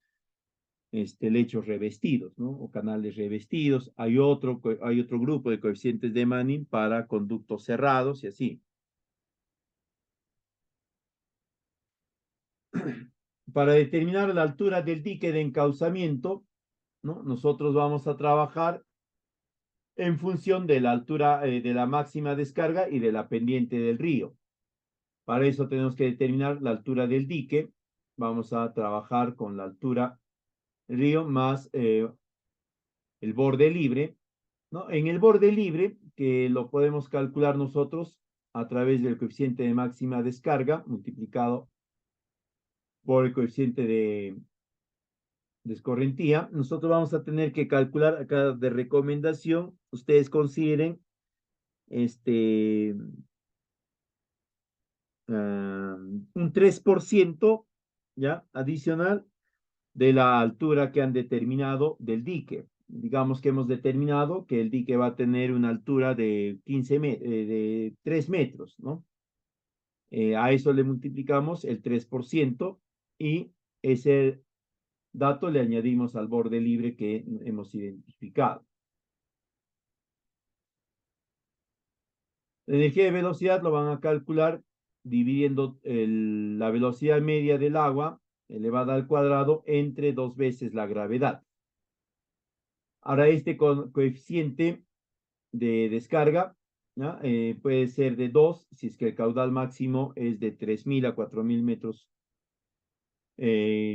lechos revestidos, ¿no? O canales revestidos. Hay otro grupo de coeficientes de Manning para conductos cerrados y así. Para determinar la altura del dique de encauzamiento, ¿no? Nosotros vamos a trabajar en función de la altura de la máxima descarga y de la pendiente del río. Para eso tenemos que determinar la altura del dique. Vamos a trabajar con la altura del río más el borde libre, ¿no? En el borde libre, que lo podemos calcular nosotros a través del coeficiente de máxima descarga multiplicado por el coeficiente de escorrentía, nosotros vamos a tener que calcular acá de recomendación. Ustedes consideren un 3%, ¿ya? Adicional de la altura que han determinado del dique. Digamos que hemos determinado que el dique va a tener una altura de 3 metros, ¿no? A eso le multiplicamos el 3% y ese dato le añadimos al borde libre que hemos identificado. La energía de velocidad lo van a calcular dividiendo la velocidad media del agua elevada al cuadrado entre 2 veces la gravedad. Ahora este coeficiente de descarga, ¿ya? Puede ser de 2 si es que el caudal máximo es de 3.000 a 4.000 metros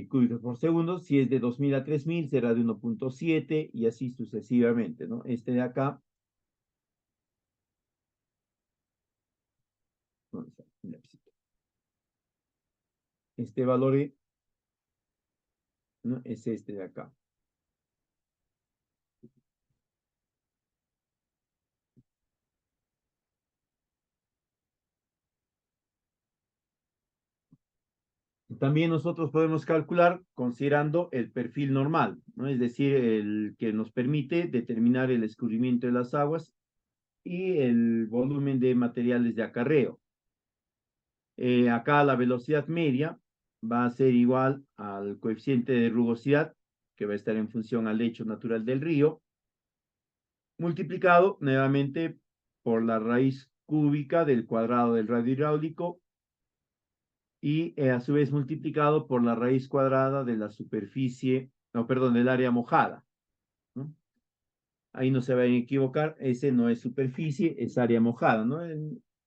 cúbicos por segundo. Si es de 2.000 a 3.000 será de 1.7 y así sucesivamente, ¿no? Este de acá, este valor, ¿no? Es este de acá. También nosotros podemos calcular considerando el perfil normal, ¿no? Es decir, el que nos permite determinar el escurrimiento de las aguas y el volumen de materiales de acarreo. Acá la velocidad media va a ser igual al coeficiente de rugosidad, que va a estar en función al lecho natural del río, multiplicado nuevamente por la raíz cúbica del cuadrado del radio hidráulico y a su vez multiplicado por la raíz cuadrada de la superficie, no, perdón, del área mojada, ¿no? Ahí no se vayan a equivocar, ese no es superficie, es área mojada, ¿no?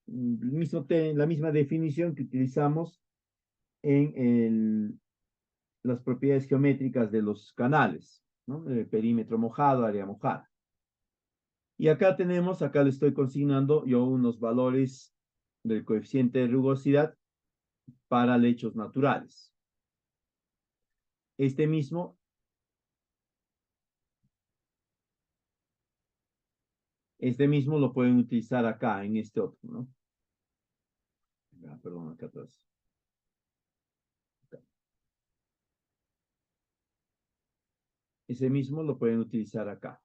La misma definición que utilizamos en las propiedades geométricas de los canales, ¿no? El perímetro mojado, área mojada. Y acá tenemos, acá le estoy consignando yo unos valores del coeficiente de rugosidad para lechos naturales. Este mismo lo pueden utilizar acá, en este otro, ¿no? Perdón, acá atrás. Acá. Ese mismo lo pueden utilizar acá,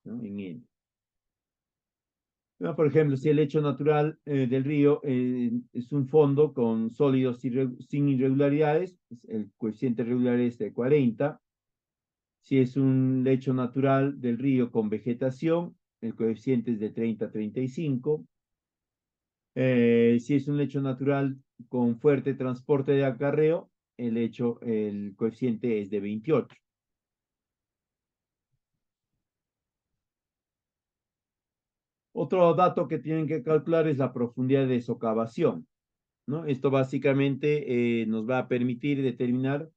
¿no? En N. Por ejemplo, si el lecho natural del río es un fondo con sólidos sin irregularidades, el coeficiente regular es de 40. Si es un lecho natural del río con vegetación, el coeficiente es de 30 a 35. Si es un lecho natural con fuerte transporte de acarreo, el coeficiente es de 28. Otro dato que tienen que calcular es la profundidad de socavación, ¿no? Esto básicamente nos va a permitir determinar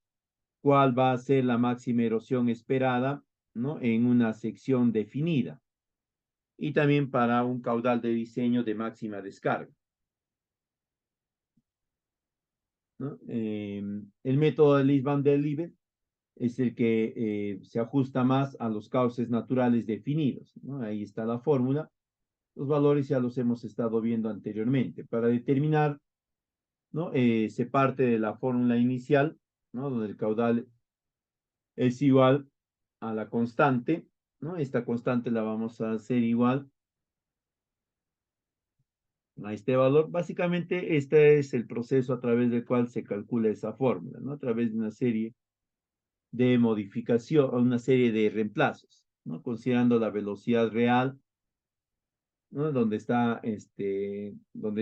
cuál va a ser la máxima erosión esperada, ¿no? En una sección definida y también para un caudal de diseño de máxima descarga, ¿no? El método de Lis van der Lieve es el que se ajusta más a los cauces naturales definidos, ¿no? Ahí está la fórmula. Los valores ya los hemos estado viendo anteriormente. Para determinar, ¿no? Se parte de la fórmula inicial, ¿no? Donde el caudal es igual a la constante, ¿no? Esta constante la vamos a hacer igual a este valor. Básicamente, este es el proceso a través del cual se calcula esa fórmula, ¿no? A través de una serie de modificación, una serie de reemplazos, ¿no? Considerando la velocidad real, ¿no? Donde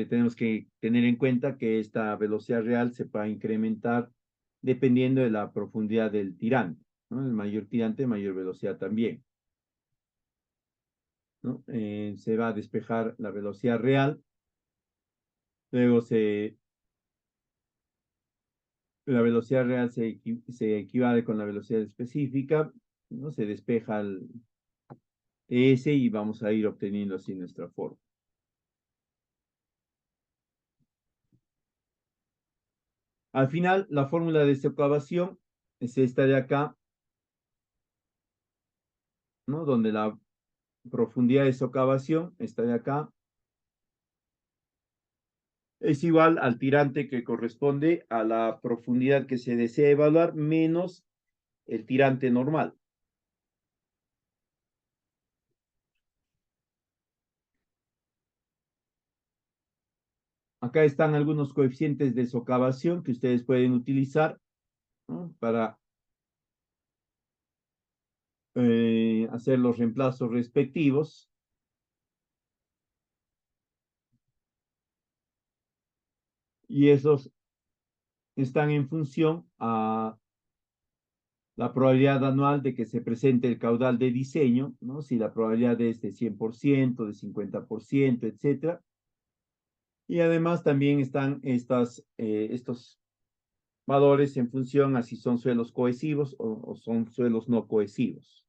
tenemos que tener en cuenta que esta velocidad real se va a incrementar dependiendo de la profundidad del tirante, ¿no? El mayor tirante, mayor velocidad también, ¿no? Se va a despejar la velocidad real, luego la velocidad real se equivale con la velocidad específica, ¿no? Se despeja S y vamos a ir obteniendo así nuestra forma. Al final, la fórmula de socavación es esta de acá, ¿no? Donde la profundidad de socavación, esta de acá, es igual al tirante que corresponde a la profundidad que se desea evaluar menos el tirante normal. Acá están algunos coeficientes de socavación que ustedes pueden utilizar, ¿no? Para hacer los reemplazos respectivos. Y esos están en función a la probabilidad anual de que se presente el caudal de diseño, ¿no? Si la probabilidad es de 100%, de 50%, etcétera. Y además también están estos valores en función a si son suelos cohesivos o son suelos no cohesivos.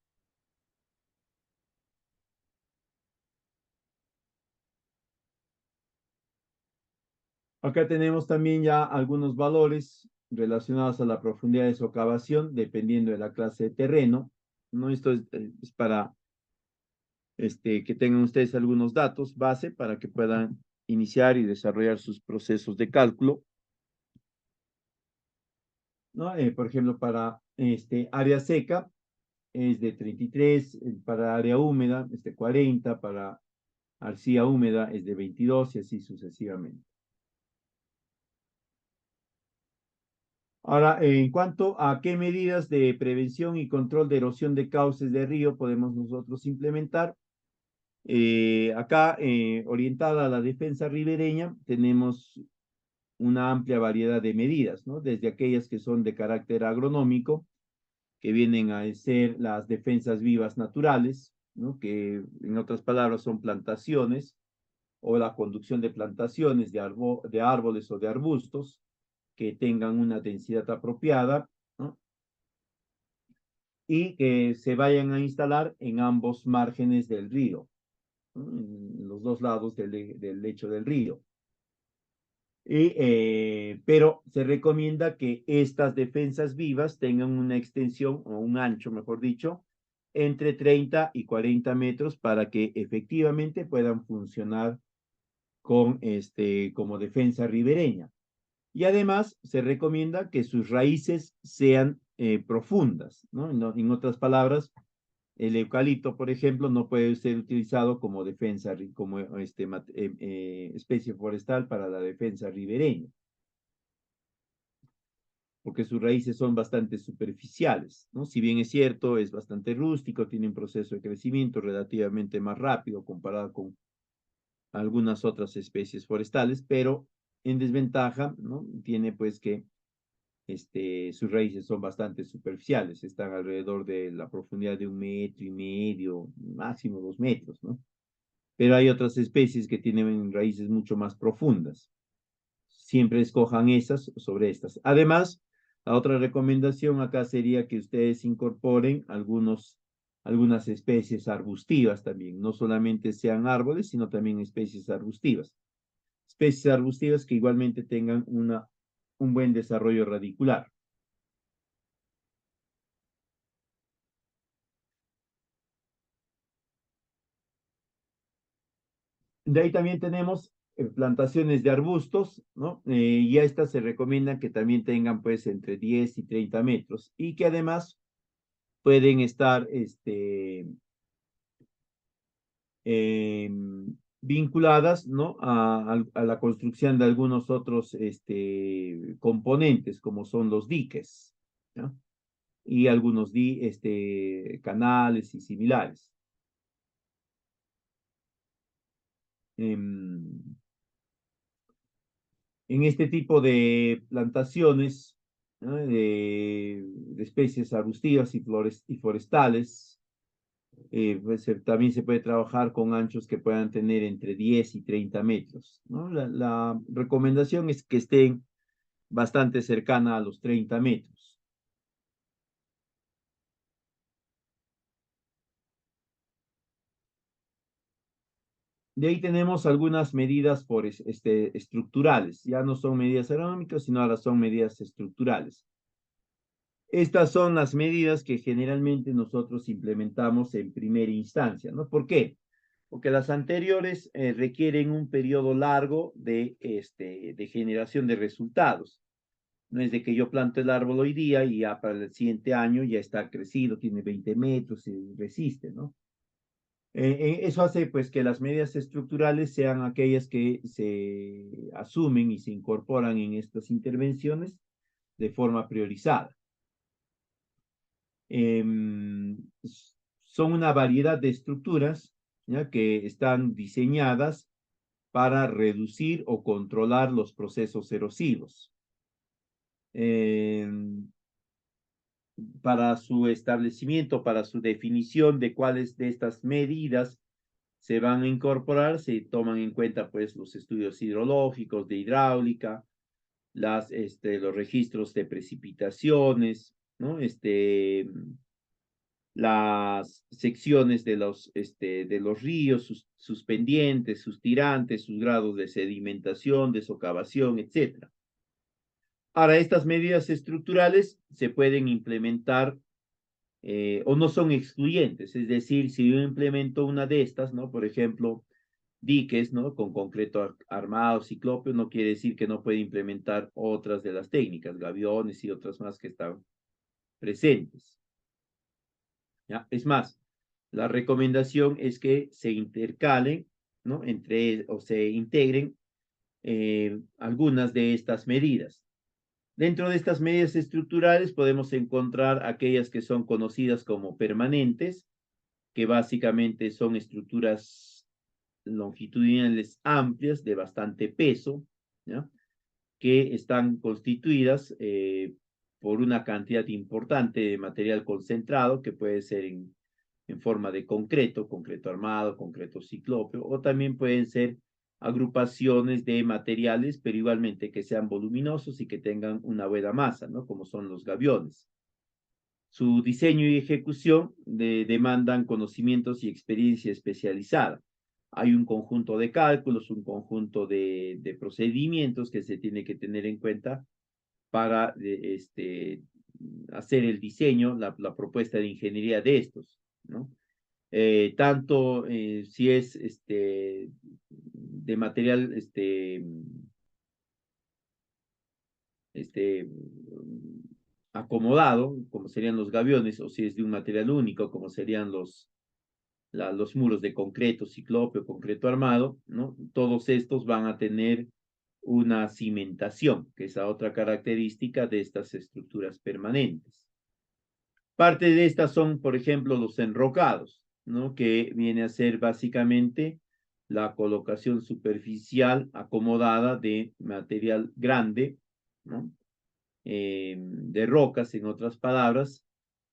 Acá tenemos también ya algunos valores relacionados a la profundidad de socavación, dependiendo de la clase de terreno, ¿no? Esto es para que tengan ustedes algunos datos base para que puedan iniciar y desarrollar sus procesos de cálculo. ¿no? Por ejemplo, para área seca es de 33, para área húmeda es de 40, para arcilla húmeda es de 22 y así sucesivamente. Ahora, en cuanto a qué medidas de prevención y control de erosión de cauces de río podemos nosotros implementar, acá, orientada a la defensa ribereña, tenemos una amplia variedad de medidas, ¿no? Desde aquellas que son de carácter agronómico, que vienen a ser las defensas vivas naturales, ¿no? Que en otras palabras son plantaciones, o la conducción de plantaciones de árboles o de arbustos que tengan una densidad apropiada, ¿no? Y que se vayan a instalar en ambos márgenes del río, ¿no? En los dos lados del lecho del río. Pero se recomienda que estas defensas vivas tengan una extensión o un ancho, mejor dicho, entre 30 y 40 metros para que efectivamente puedan funcionar como defensa ribereña. Y además se recomienda que sus raíces sean profundas, ¿no? En otras palabras, el eucalipto, por ejemplo, no puede ser utilizado como defensa, como especie forestal para la defensa ribereña, porque sus raíces son bastante superficiales, ¿no? Si bien es cierto, es bastante rústico, tiene un proceso de crecimiento relativamente más rápido comparado con algunas otras especies forestales, pero en desventaja, ¿no? Tiene pues que sus raíces son bastante superficiales, están alrededor de la profundidad de 1,5 metros, máximo 2 metros, ¿no? Pero hay otras especies que tienen raíces mucho más profundas. Siempre escojan esas sobre estas. Además, la otra recomendación acá sería que ustedes incorporen algunas especies arbustivas también, no solamente sean árboles, sino también especies arbustivas. Especies arbustivas que igualmente tengan un buen desarrollo radicular. De ahí también tenemos plantaciones de arbustos, ¿no? Y a estas se recomienda que también tengan pues entre 10 y 30 metros y que además pueden estar eh, vinculadas, ¿no? A la construcción de algunos otros componentes, como son los diques, ¿no? Y algunos canales y similares. En este tipo de plantaciones, ¿no? De especies arbustivas y forestales, pues, también se puede trabajar con anchos que puedan tener entre 10 y 30 metros, ¿no? La recomendación es que estén bastante cercana a los 30 metros. De ahí tenemos algunas medidas estructurales. Ya no son medidas económicas, sino ahora son medidas estructurales. Estas son las medidas que generalmente nosotros implementamos en primera instancia, ¿no? ¿Por qué? Porque las anteriores requieren un periodo largo de generación de resultados. No es de que yo planto el árbol hoy día y ya para el siguiente año ya está crecido, tiene 20 metros y resiste, ¿no? Eso hace pues que las medidas estructurales sean aquellas que se asumen y se incorporan en estas intervenciones de forma priorizada. Son una variedad de estructuras, ¿ya? Que están diseñadas para reducir o controlar los procesos erosivos. Para su establecimiento, para su definición de cuáles de estas medidas se van a incorporar, se toman en cuenta pues los estudios hidrológicos de hidráulica, los registros de precipitaciones, ¿no? Las secciones de los ríos, sus pendientes, sus tirantes, sus grados de sedimentación, de socavación, etc. Ahora, estas medidas estructurales se pueden implementar o no son excluyentes, es decir, si yo implemento una de estas, ¿no? Por ejemplo, diques, ¿no? Con concreto armado, ciclópeo, no quiere decir que no puede implementar otras de las técnicas, gaviones y otras más que están presentes. ¿Ya? Es más, la recomendación es que se intercalen, ¿no? O se integren algunas de estas medidas. Dentro de estas medidas estructurales podemos encontrar aquellas que son conocidas como permanentes, que básicamente son estructuras longitudinales amplias de bastante peso, ¿ya? Que están constituidas por una cantidad importante de material concentrado, que puede ser en forma de concreto, concreto armado, concreto ciclópeo, o también pueden ser agrupaciones de materiales, pero igualmente que sean voluminosos y que tengan una buena masa, ¿no? Como son los gaviones. Su diseño y ejecución demandan conocimientos y experiencia especializada. Hay un conjunto de cálculos, un conjunto de procedimientos que se tiene que tener en cuenta para hacer el diseño, la propuesta de ingeniería de estos, ¿no? Tanto si es de material este, acomodado, como serían los gaviones, o si es de un material único, como serían los muros de concreto, ciclópeo, concreto armado, ¿no? Todos estos van a tener una cimentación, que es la otra característica de estas estructuras permanentes. Parte de estas son, por ejemplo, los enrocados, ¿no? Que viene a ser básicamente la colocación superficial acomodada de material grande, ¿no? De rocas, en otras palabras,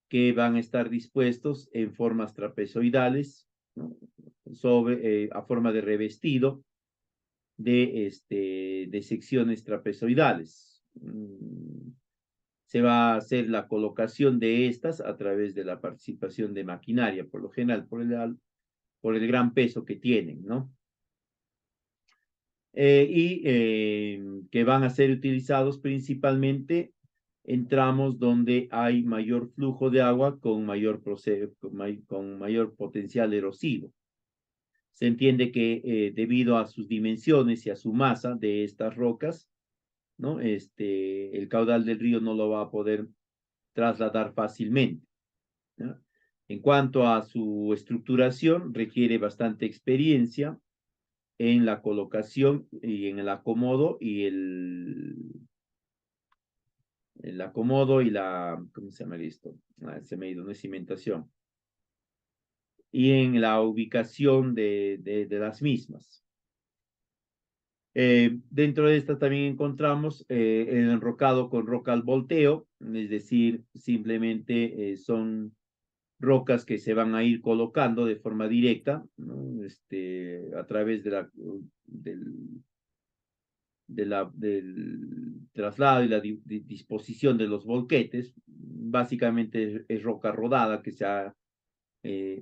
que van a estar dispuestos en formas trapezoidales, ¿no? A forma de revestido de secciones trapezoidales. Se va a hacer la colocación de estas a través de la participación de maquinaria, por lo general, por el gran peso que tienen, ¿no? Que van a ser utilizados principalmente en tramos donde hay mayor flujo de agua con con mayor potencial erosivo. Se entiende que debido a sus dimensiones y a su masa de estas rocas, ¿no? El caudal del río no lo va a poder trasladar fácilmente, ¿no? En cuanto a su estructuración, requiere bastante experiencia en la colocación y en el acomodo y ¿cómo se llama esto? Se me ha ido, no es cimentación. Y en la ubicación de las mismas. Dentro de esta también encontramos el enrocado con roca al volteo, es decir, simplemente son rocas que se van a ir colocando de forma directa, ¿no? A través del traslado y la disposición de los volquetes. Básicamente es roca rodada que se ha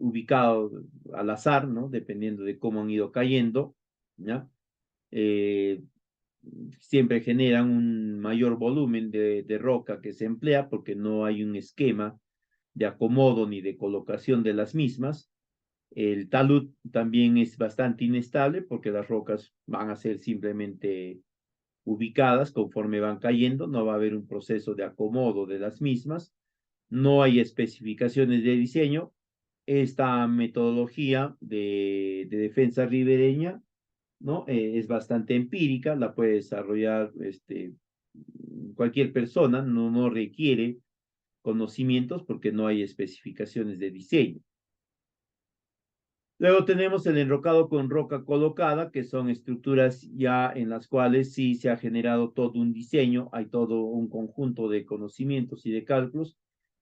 ubicado al azar, ¿no? Dependiendo de cómo han ido cayendo, ¿ya? Siempre generan un mayor volumen de roca que se emplea porque no hay un esquema de acomodo ni de colocación de las mismas. El talud también es bastante inestable porque las rocas van a ser simplemente ubicadas conforme van cayendo, no va a haber un proceso de acomodo de las mismas, no hay especificaciones de diseño. Esta metodología de defensa ribereña, ¿no? Es bastante empírica, la puede desarrollar cualquier persona, no requiere conocimientos porque no hay especificaciones de diseño. Luego tenemos el enrocado con roca colocada, que son estructuras ya en las cuales sí se ha generado todo un diseño, hay todo un conjunto de conocimientos y de cálculos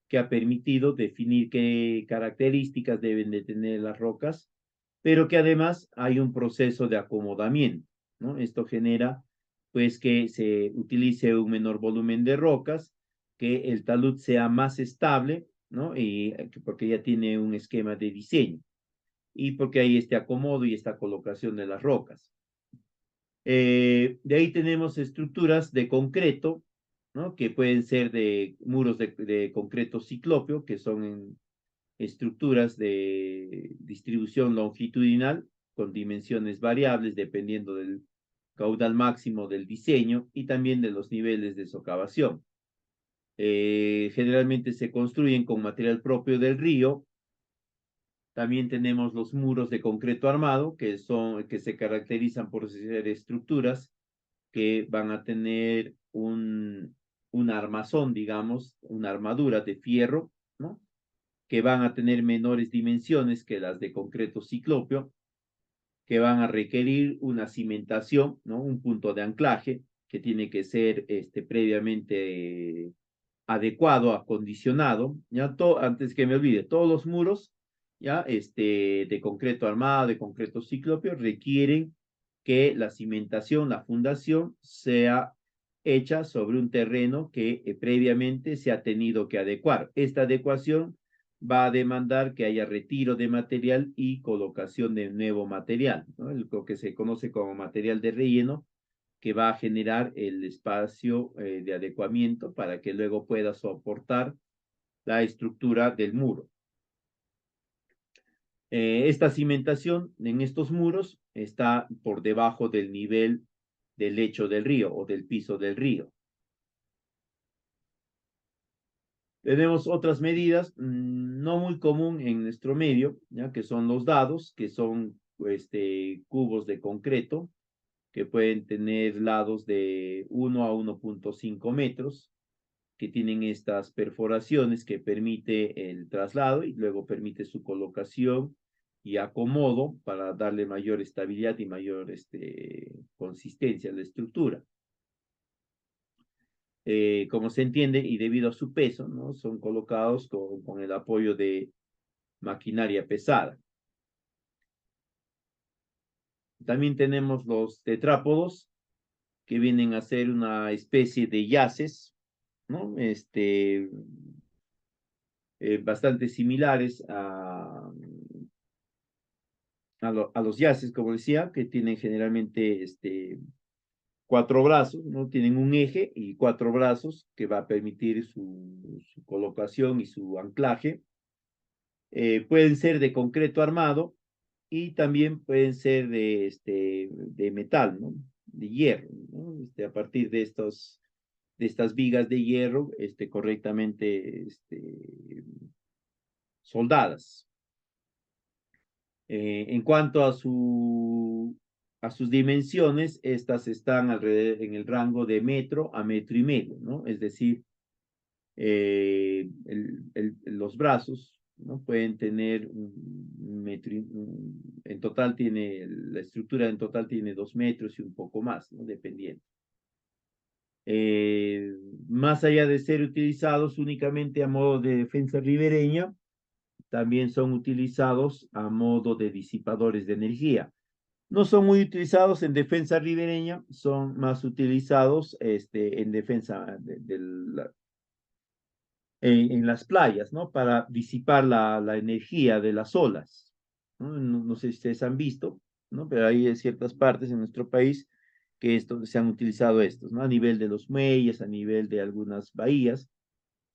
que ha permitido definir qué características deben de tener las rocas, pero que además hay un proceso de acomodamiento, ¿no? Esto genera pues que se utilice un menor volumen de rocas, que el talud sea más estable, ¿no? Y porque ya tiene un esquema de diseño y porque hay este acomodo y esta colocación de las rocas. De ahí tenemos estructuras de concreto, ¿no? Que pueden ser de muros de concreto ciclópeo, que son estructuras de distribución longitudinal, con dimensiones variables dependiendo del caudal máximo del diseño y también de los niveles de socavación. Generalmente se construyen con material propio del río. También tenemos los muros de concreto armado, que se caracterizan por ser estructuras que van a tener un armazón, digamos, una armadura de fierro, ¿no? Que van a tener menores dimensiones que las de concreto ciclópeo, que van a requerir una cimentación, ¿no? Un punto de anclaje que tiene que ser previamente adecuado, acondicionado, ya antes que me olvide, todos los muros, ya de concreto armado, de concreto ciclópeo, requieren que la cimentación, la fundación, sea hecha sobre un terreno que previamente se ha tenido que adecuar. Esta adecuación va a demandar que haya retiro de material y colocación de nuevo material, ¿no? Lo que se conoce como material de relleno, que va a generar el espacio de adecuamiento para que luego pueda soportar la estructura del muro. Esta cimentación en estos muros está por debajo del nivel del lecho del río o del piso del río. Tenemos otras medidas, no muy común en nuestro medio, ¿ya? Que son los dados, que son cubos de concreto, que pueden tener lados de 1 a 1.5 metros, que tienen estas perforaciones que permite el traslado y luego permite su colocación y acomodo para darle mayor estabilidad y mayor consistencia a la estructura. Como se entiende, y debido a su peso, ¿no? Son colocados con el apoyo de maquinaria pesada. También tenemos los tetrápodos, que vienen a ser una especie de yaces, ¿no? Bastante similares a los yaces, como decía, que tienen generalmente 4 brazos, ¿no? Tienen un eje y 4 brazos que va a permitir su colocación y su anclaje. Pueden ser de concreto armado y también pueden ser de metal, ¿no? De hierro, ¿no? A partir de estas vigas de hierro correctamente soldadas. En cuanto a sus dimensiones, estas están alrededor en el rango de metro a metro y medio, ¿no? Es decir, los brazos, ¿no? Pueden tener un metro, en total la estructura en total tiene 2 metros y un poco más, ¿no? Dependiendo. Más allá de ser utilizados únicamente a modo de defensa ribereña, también son utilizados a modo de disipadores de energía. No son muy utilizados en defensa ribereña, son más utilizados en defensa en las playas, ¿no? Para disipar la energía de las olas. No sé si ustedes han visto, ¿no? Pero hay ciertas partes en nuestro país que se han utilizado estos, ¿no? A nivel de los muelles, a nivel de algunas bahías,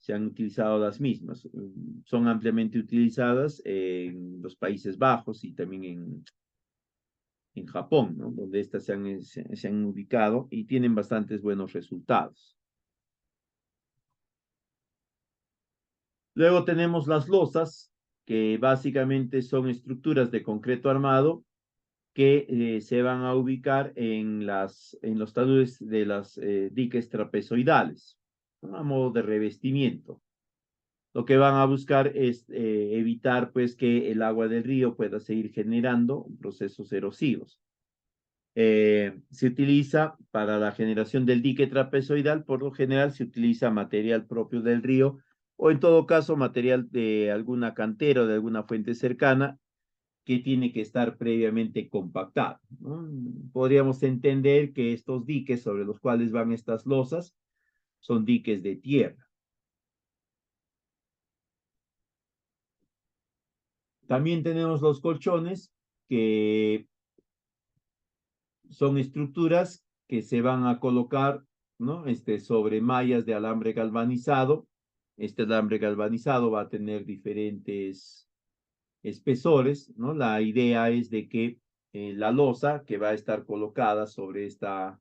se han utilizado las mismas. Son ampliamente utilizadas en los Países Bajos y también en Japón, ¿no? Donde estas se han ubicado y tienen bastantes buenos resultados. Luego tenemos las losas, que básicamente son estructuras de concreto armado que se van a ubicar en los taludes de las diques trapezoidales, ¿no? A modo de revestimiento. Lo que van a buscar es evitar pues que el agua del río pueda seguir generando procesos erosivos. Se utiliza para la generación del dique trapezoidal, por lo general se utiliza material propio del río o en todo caso material de alguna cantera o de alguna fuente cercana que tiene que estar previamente compactado, ¿no? Podríamos entender que estos diques sobre los cuales van estas losas son diques de tierra. También tenemos los colchones, que son estructuras que se van a colocar, ¿no? Sobre mallas de alambre galvanizado. Este alambre galvanizado va a tener diferentes espesores, ¿no? La idea es de que la losa que va a estar colocada sobre esta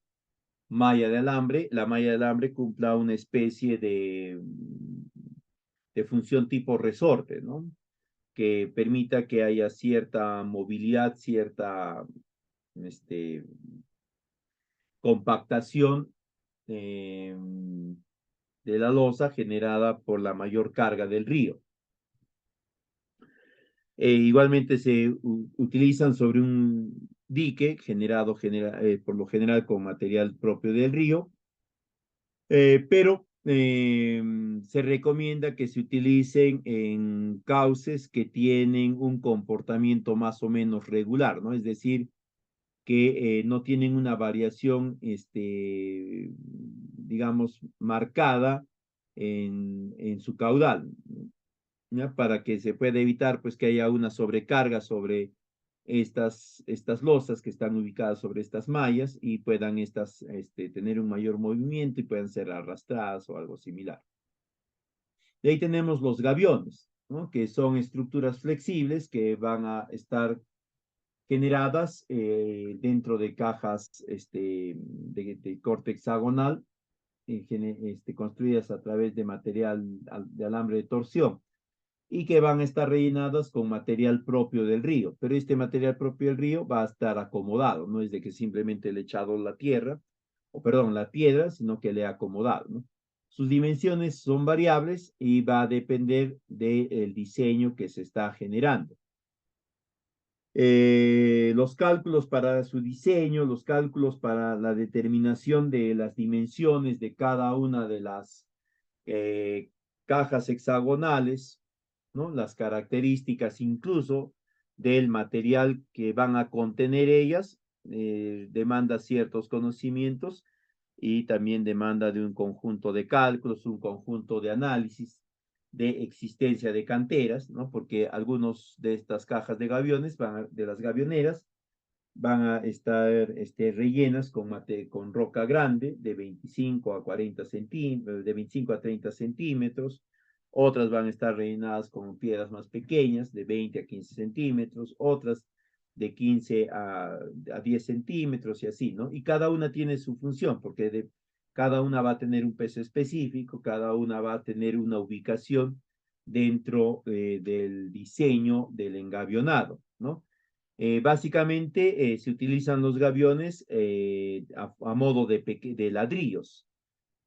malla de alambre. La malla de alambre cumpla una especie de función tipo resorte, ¿no? Que permita que haya cierta movilidad, cierta este, compactación de la losa generada por la mayor carga del río. Igualmente se utilizan sobre un dique generado por lo general con material propio del río, pero se recomienda que se utilicen en cauces que tienen un comportamiento más o menos regular, ¿no? Es decir, que no tienen una variación, digamos, marcada en su caudal, ¿ya? Para que se pueda evitar, pues, que haya una sobrecarga sobre estas losas que están ubicadas sobre estas mallas y puedan estas tener un mayor movimiento y puedan ser arrastradas o algo similar. De ahí tenemos los gaviones, ¿no? Que son estructuras flexibles que van a estar generadas dentro de cajas de corte hexagonal, construidas a través de material de alambre de torsión y que van a estar rellenadas con material propio del río. Pero este material propio del río va a estar acomodado, no es de que simplemente le he echado la tierra, o perdón, la piedra, sino que le he acomodado, ¿no? Sus dimensiones son variables y va a depender del diseño que se está generando. Los cálculos para su diseño, los cálculos para la determinación de las dimensiones de cada una de las eh, cajas hexagonales, ¿no? Las características incluso del material que van a contener ellas, demanda ciertos conocimientos y también demanda de un conjunto de cálculos, un conjunto de análisis de existencia de canteras, ¿no? Porque algunos de estas cajas de gaviones, de las gavioneras, van a estar rellenas con roca grande de 25 a 40 centímetros, de 25 a 30 centímetros, otras van a estar rellenadas con piedras más pequeñas de 20 a 15 centímetros, otras de 15 a 10 centímetros y así, ¿no? Y cada una tiene su función, porque cada una va a tener un peso específico, cada una va a tener una ubicación dentro del diseño del engavionado, ¿no? Básicamente se utilizan los gaviones a modo de ladrillos,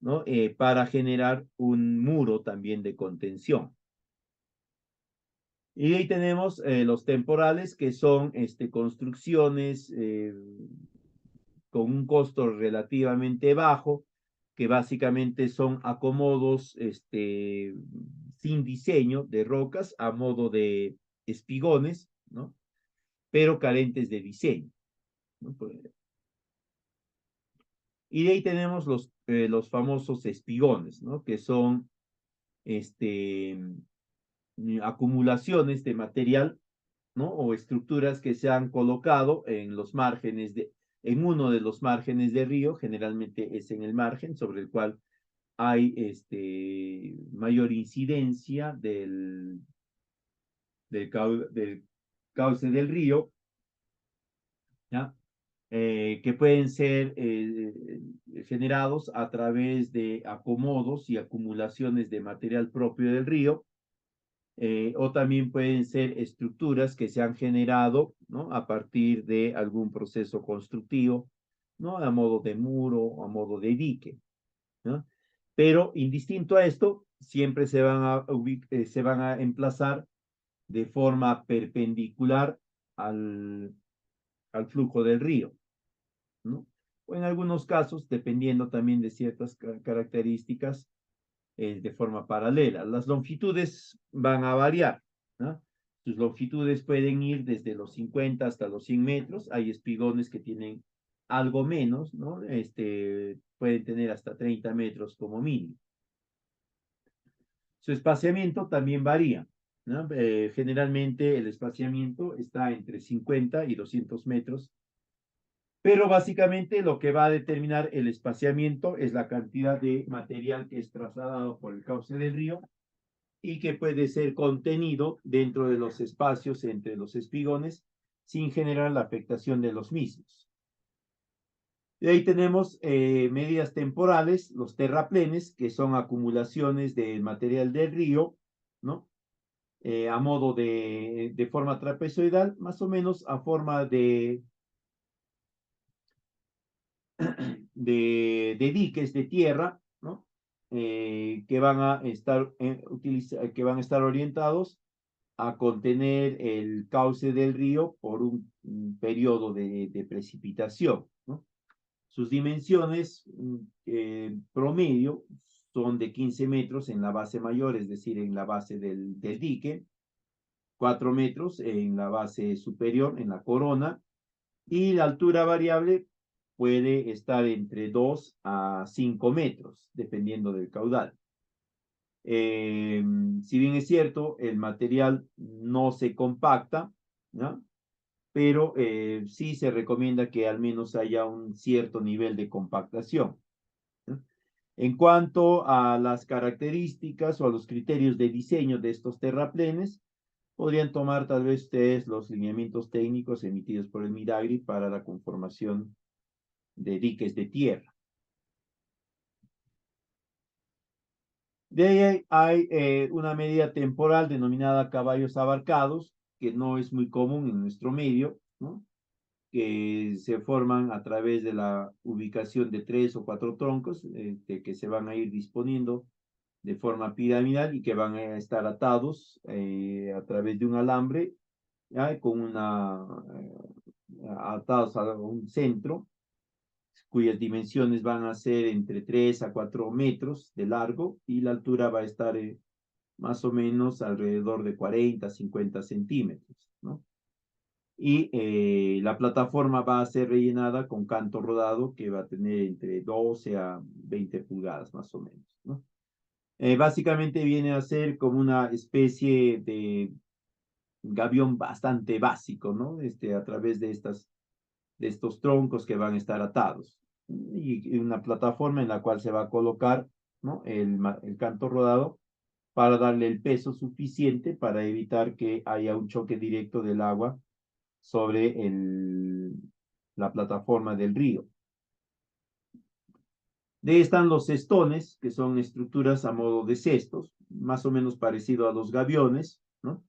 ¿no? Para generar un muro también de contención. Y ahí tenemos los temporales, que son construcciones con un costo relativamente bajo, que básicamente son acomodos sin diseño de rocas a modo de espigones, ¿no? Pero carentes de diseño, ¿no? Y de ahí tenemos los famosos espigones, ¿no? Que son acumulaciones de material, ¿no? O estructuras que se han colocado en los márgenes en uno de los márgenes de río, generalmente es en el margen sobre el cual hay mayor incidencia del cauce del río, ¿ya? Que pueden ser generados a través de acomodos y acumulaciones de material propio del río, o también pueden ser estructuras que se han generado, ¿no? A partir de algún proceso constructivo, ¿no? A modo de muro o a modo de dique, ¿no? Pero indistinto a esto, siempre se van a emplazar de forma perpendicular al flujo del río, ¿no? O en algunos casos, dependiendo también de ciertas características, de forma paralela. Las longitudes van a variar, ¿no? Sus longitudes pueden ir desde los 50 hasta los 100 metros. Hay espigones que tienen algo menos, ¿no? Pueden tener hasta 30 metros como mínimo. Su espaciamiento también varía, ¿no? Generalmente el espaciamiento está entre 50 y 200 metros, pero básicamente lo que va a determinar el espaciamiento es la cantidad de material que es trasladado por el cauce del río y que puede ser contenido dentro de los espacios entre los espigones sin generar la afectación de los mismos. Y ahí tenemos medidas temporales, los terraplenes, que son acumulaciones de material del río, ¿no? A modo de forma trapezoidal, más o menos a forma de diques de tierra, ¿no? Que van a estar, que van a estar orientados a contener el cauce del río por un periodo de precipitación, ¿no? Sus dimensiones promedio son de 15 metros en la base mayor, es decir, en la base del dique, 4 metros en la base superior, en la corona, y la altura variable puede estar entre 2 a 5 metros, dependiendo del caudal. Si bien es cierto, el material no se compacta, ¿no? Pero sí se recomienda que al menos haya un cierto nivel de compactación, ¿no? En cuanto a las características o a los criterios de diseño de estos terraplenes, podrían tomar tal vez ustedes los lineamientos técnicos emitidos por el Midagri para la conformación de diques de tierra. De ahí hay una medida temporal denominada caballos abarcados, que no es muy común en nuestro medio, ¿no? Que se forman a través de la ubicación de 3 o 4 troncos que se van a ir disponiendo de forma piramidal y que van a estar atados a través de un alambre, ¿ya? Con atados a un centro, cuyas dimensiones van a ser entre 3 a 4 metros de largo y la altura va a estar más o menos alrededor de 40 a 50 centímetros, ¿no? Y la plataforma va a ser rellenada con canto rodado que va a tener entre 12 a 20 pulgadas más o menos, ¿no? Básicamente viene a ser como una especie de gavión bastante básico, ¿no? A través de estos troncos que van a estar atados. Y una plataforma en la cual se va a colocar, ¿no? El canto rodado para darle el peso suficiente para evitar que haya un choque directo del agua sobre la plataforma del río. De ahí están los cestones, que son estructuras a modo de cestos, más o menos parecido a los gaviones, ¿no?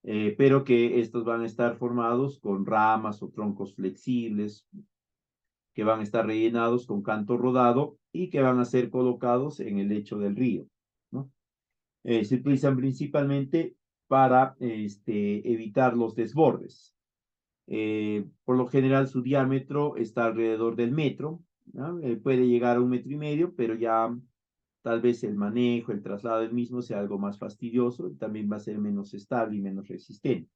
Pero que estos van a estar formados con ramas o troncos flexibles, que van a estar rellenados con canto rodado y que van a ser colocados en el lecho del río, ¿no? Se utilizan principalmente para evitar los desbordes. Por lo general su diámetro está alrededor del metro, ¿no? Puede llegar a 1,5 metros, pero ya tal vez el manejo, el traslado del mismo sea algo más fastidioso, también va a ser menos estable y menos resistente.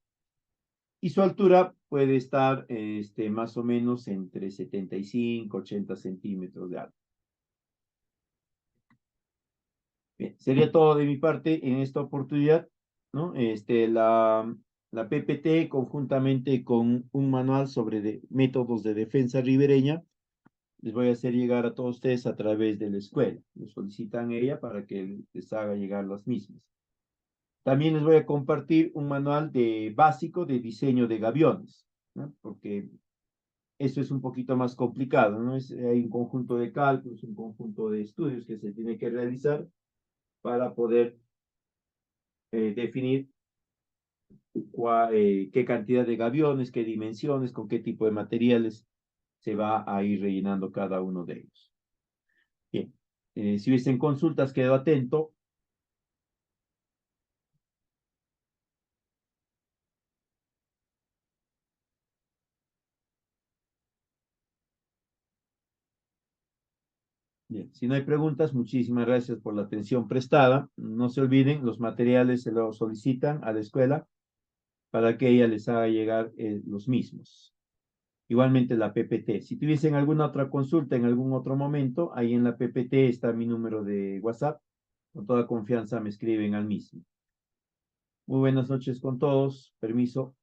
Y su altura puede estar más o menos entre 75 80 centímetros de alto. Bien, sería todo de mi parte en esta oportunidad, ¿no? La PPT conjuntamente con un manual sobre métodos de defensa ribereña, les voy a hacer llegar a todos ustedes a través de la escuela. Lo solicitan ella para que les haga llegar las mismas. También les voy a compartir un manual básico de diseño de gaviones, ¿no? Porque eso es un poquito más complicado, ¿no? Hay un conjunto de cálculos, un conjunto de estudios que se tiene que realizar para poder definir qué cantidad de gaviones, qué dimensiones, con qué tipo de materiales se va a ir rellenando cada uno de ellos. Bien, si hubiesen consultas, quedo atento. Bien, si no hay preguntas, muchísimas gracias por la atención prestada. No se olviden, los materiales se los solicitan a la escuela para que ella les haga llegar los mismos. Igualmente la PPT. Si tuviesen alguna otra consulta en algún otro momento, ahí en la PPT está mi número de WhatsApp. Con toda confianza me escriben al mismo. Muy buenas noches con todos. Permiso.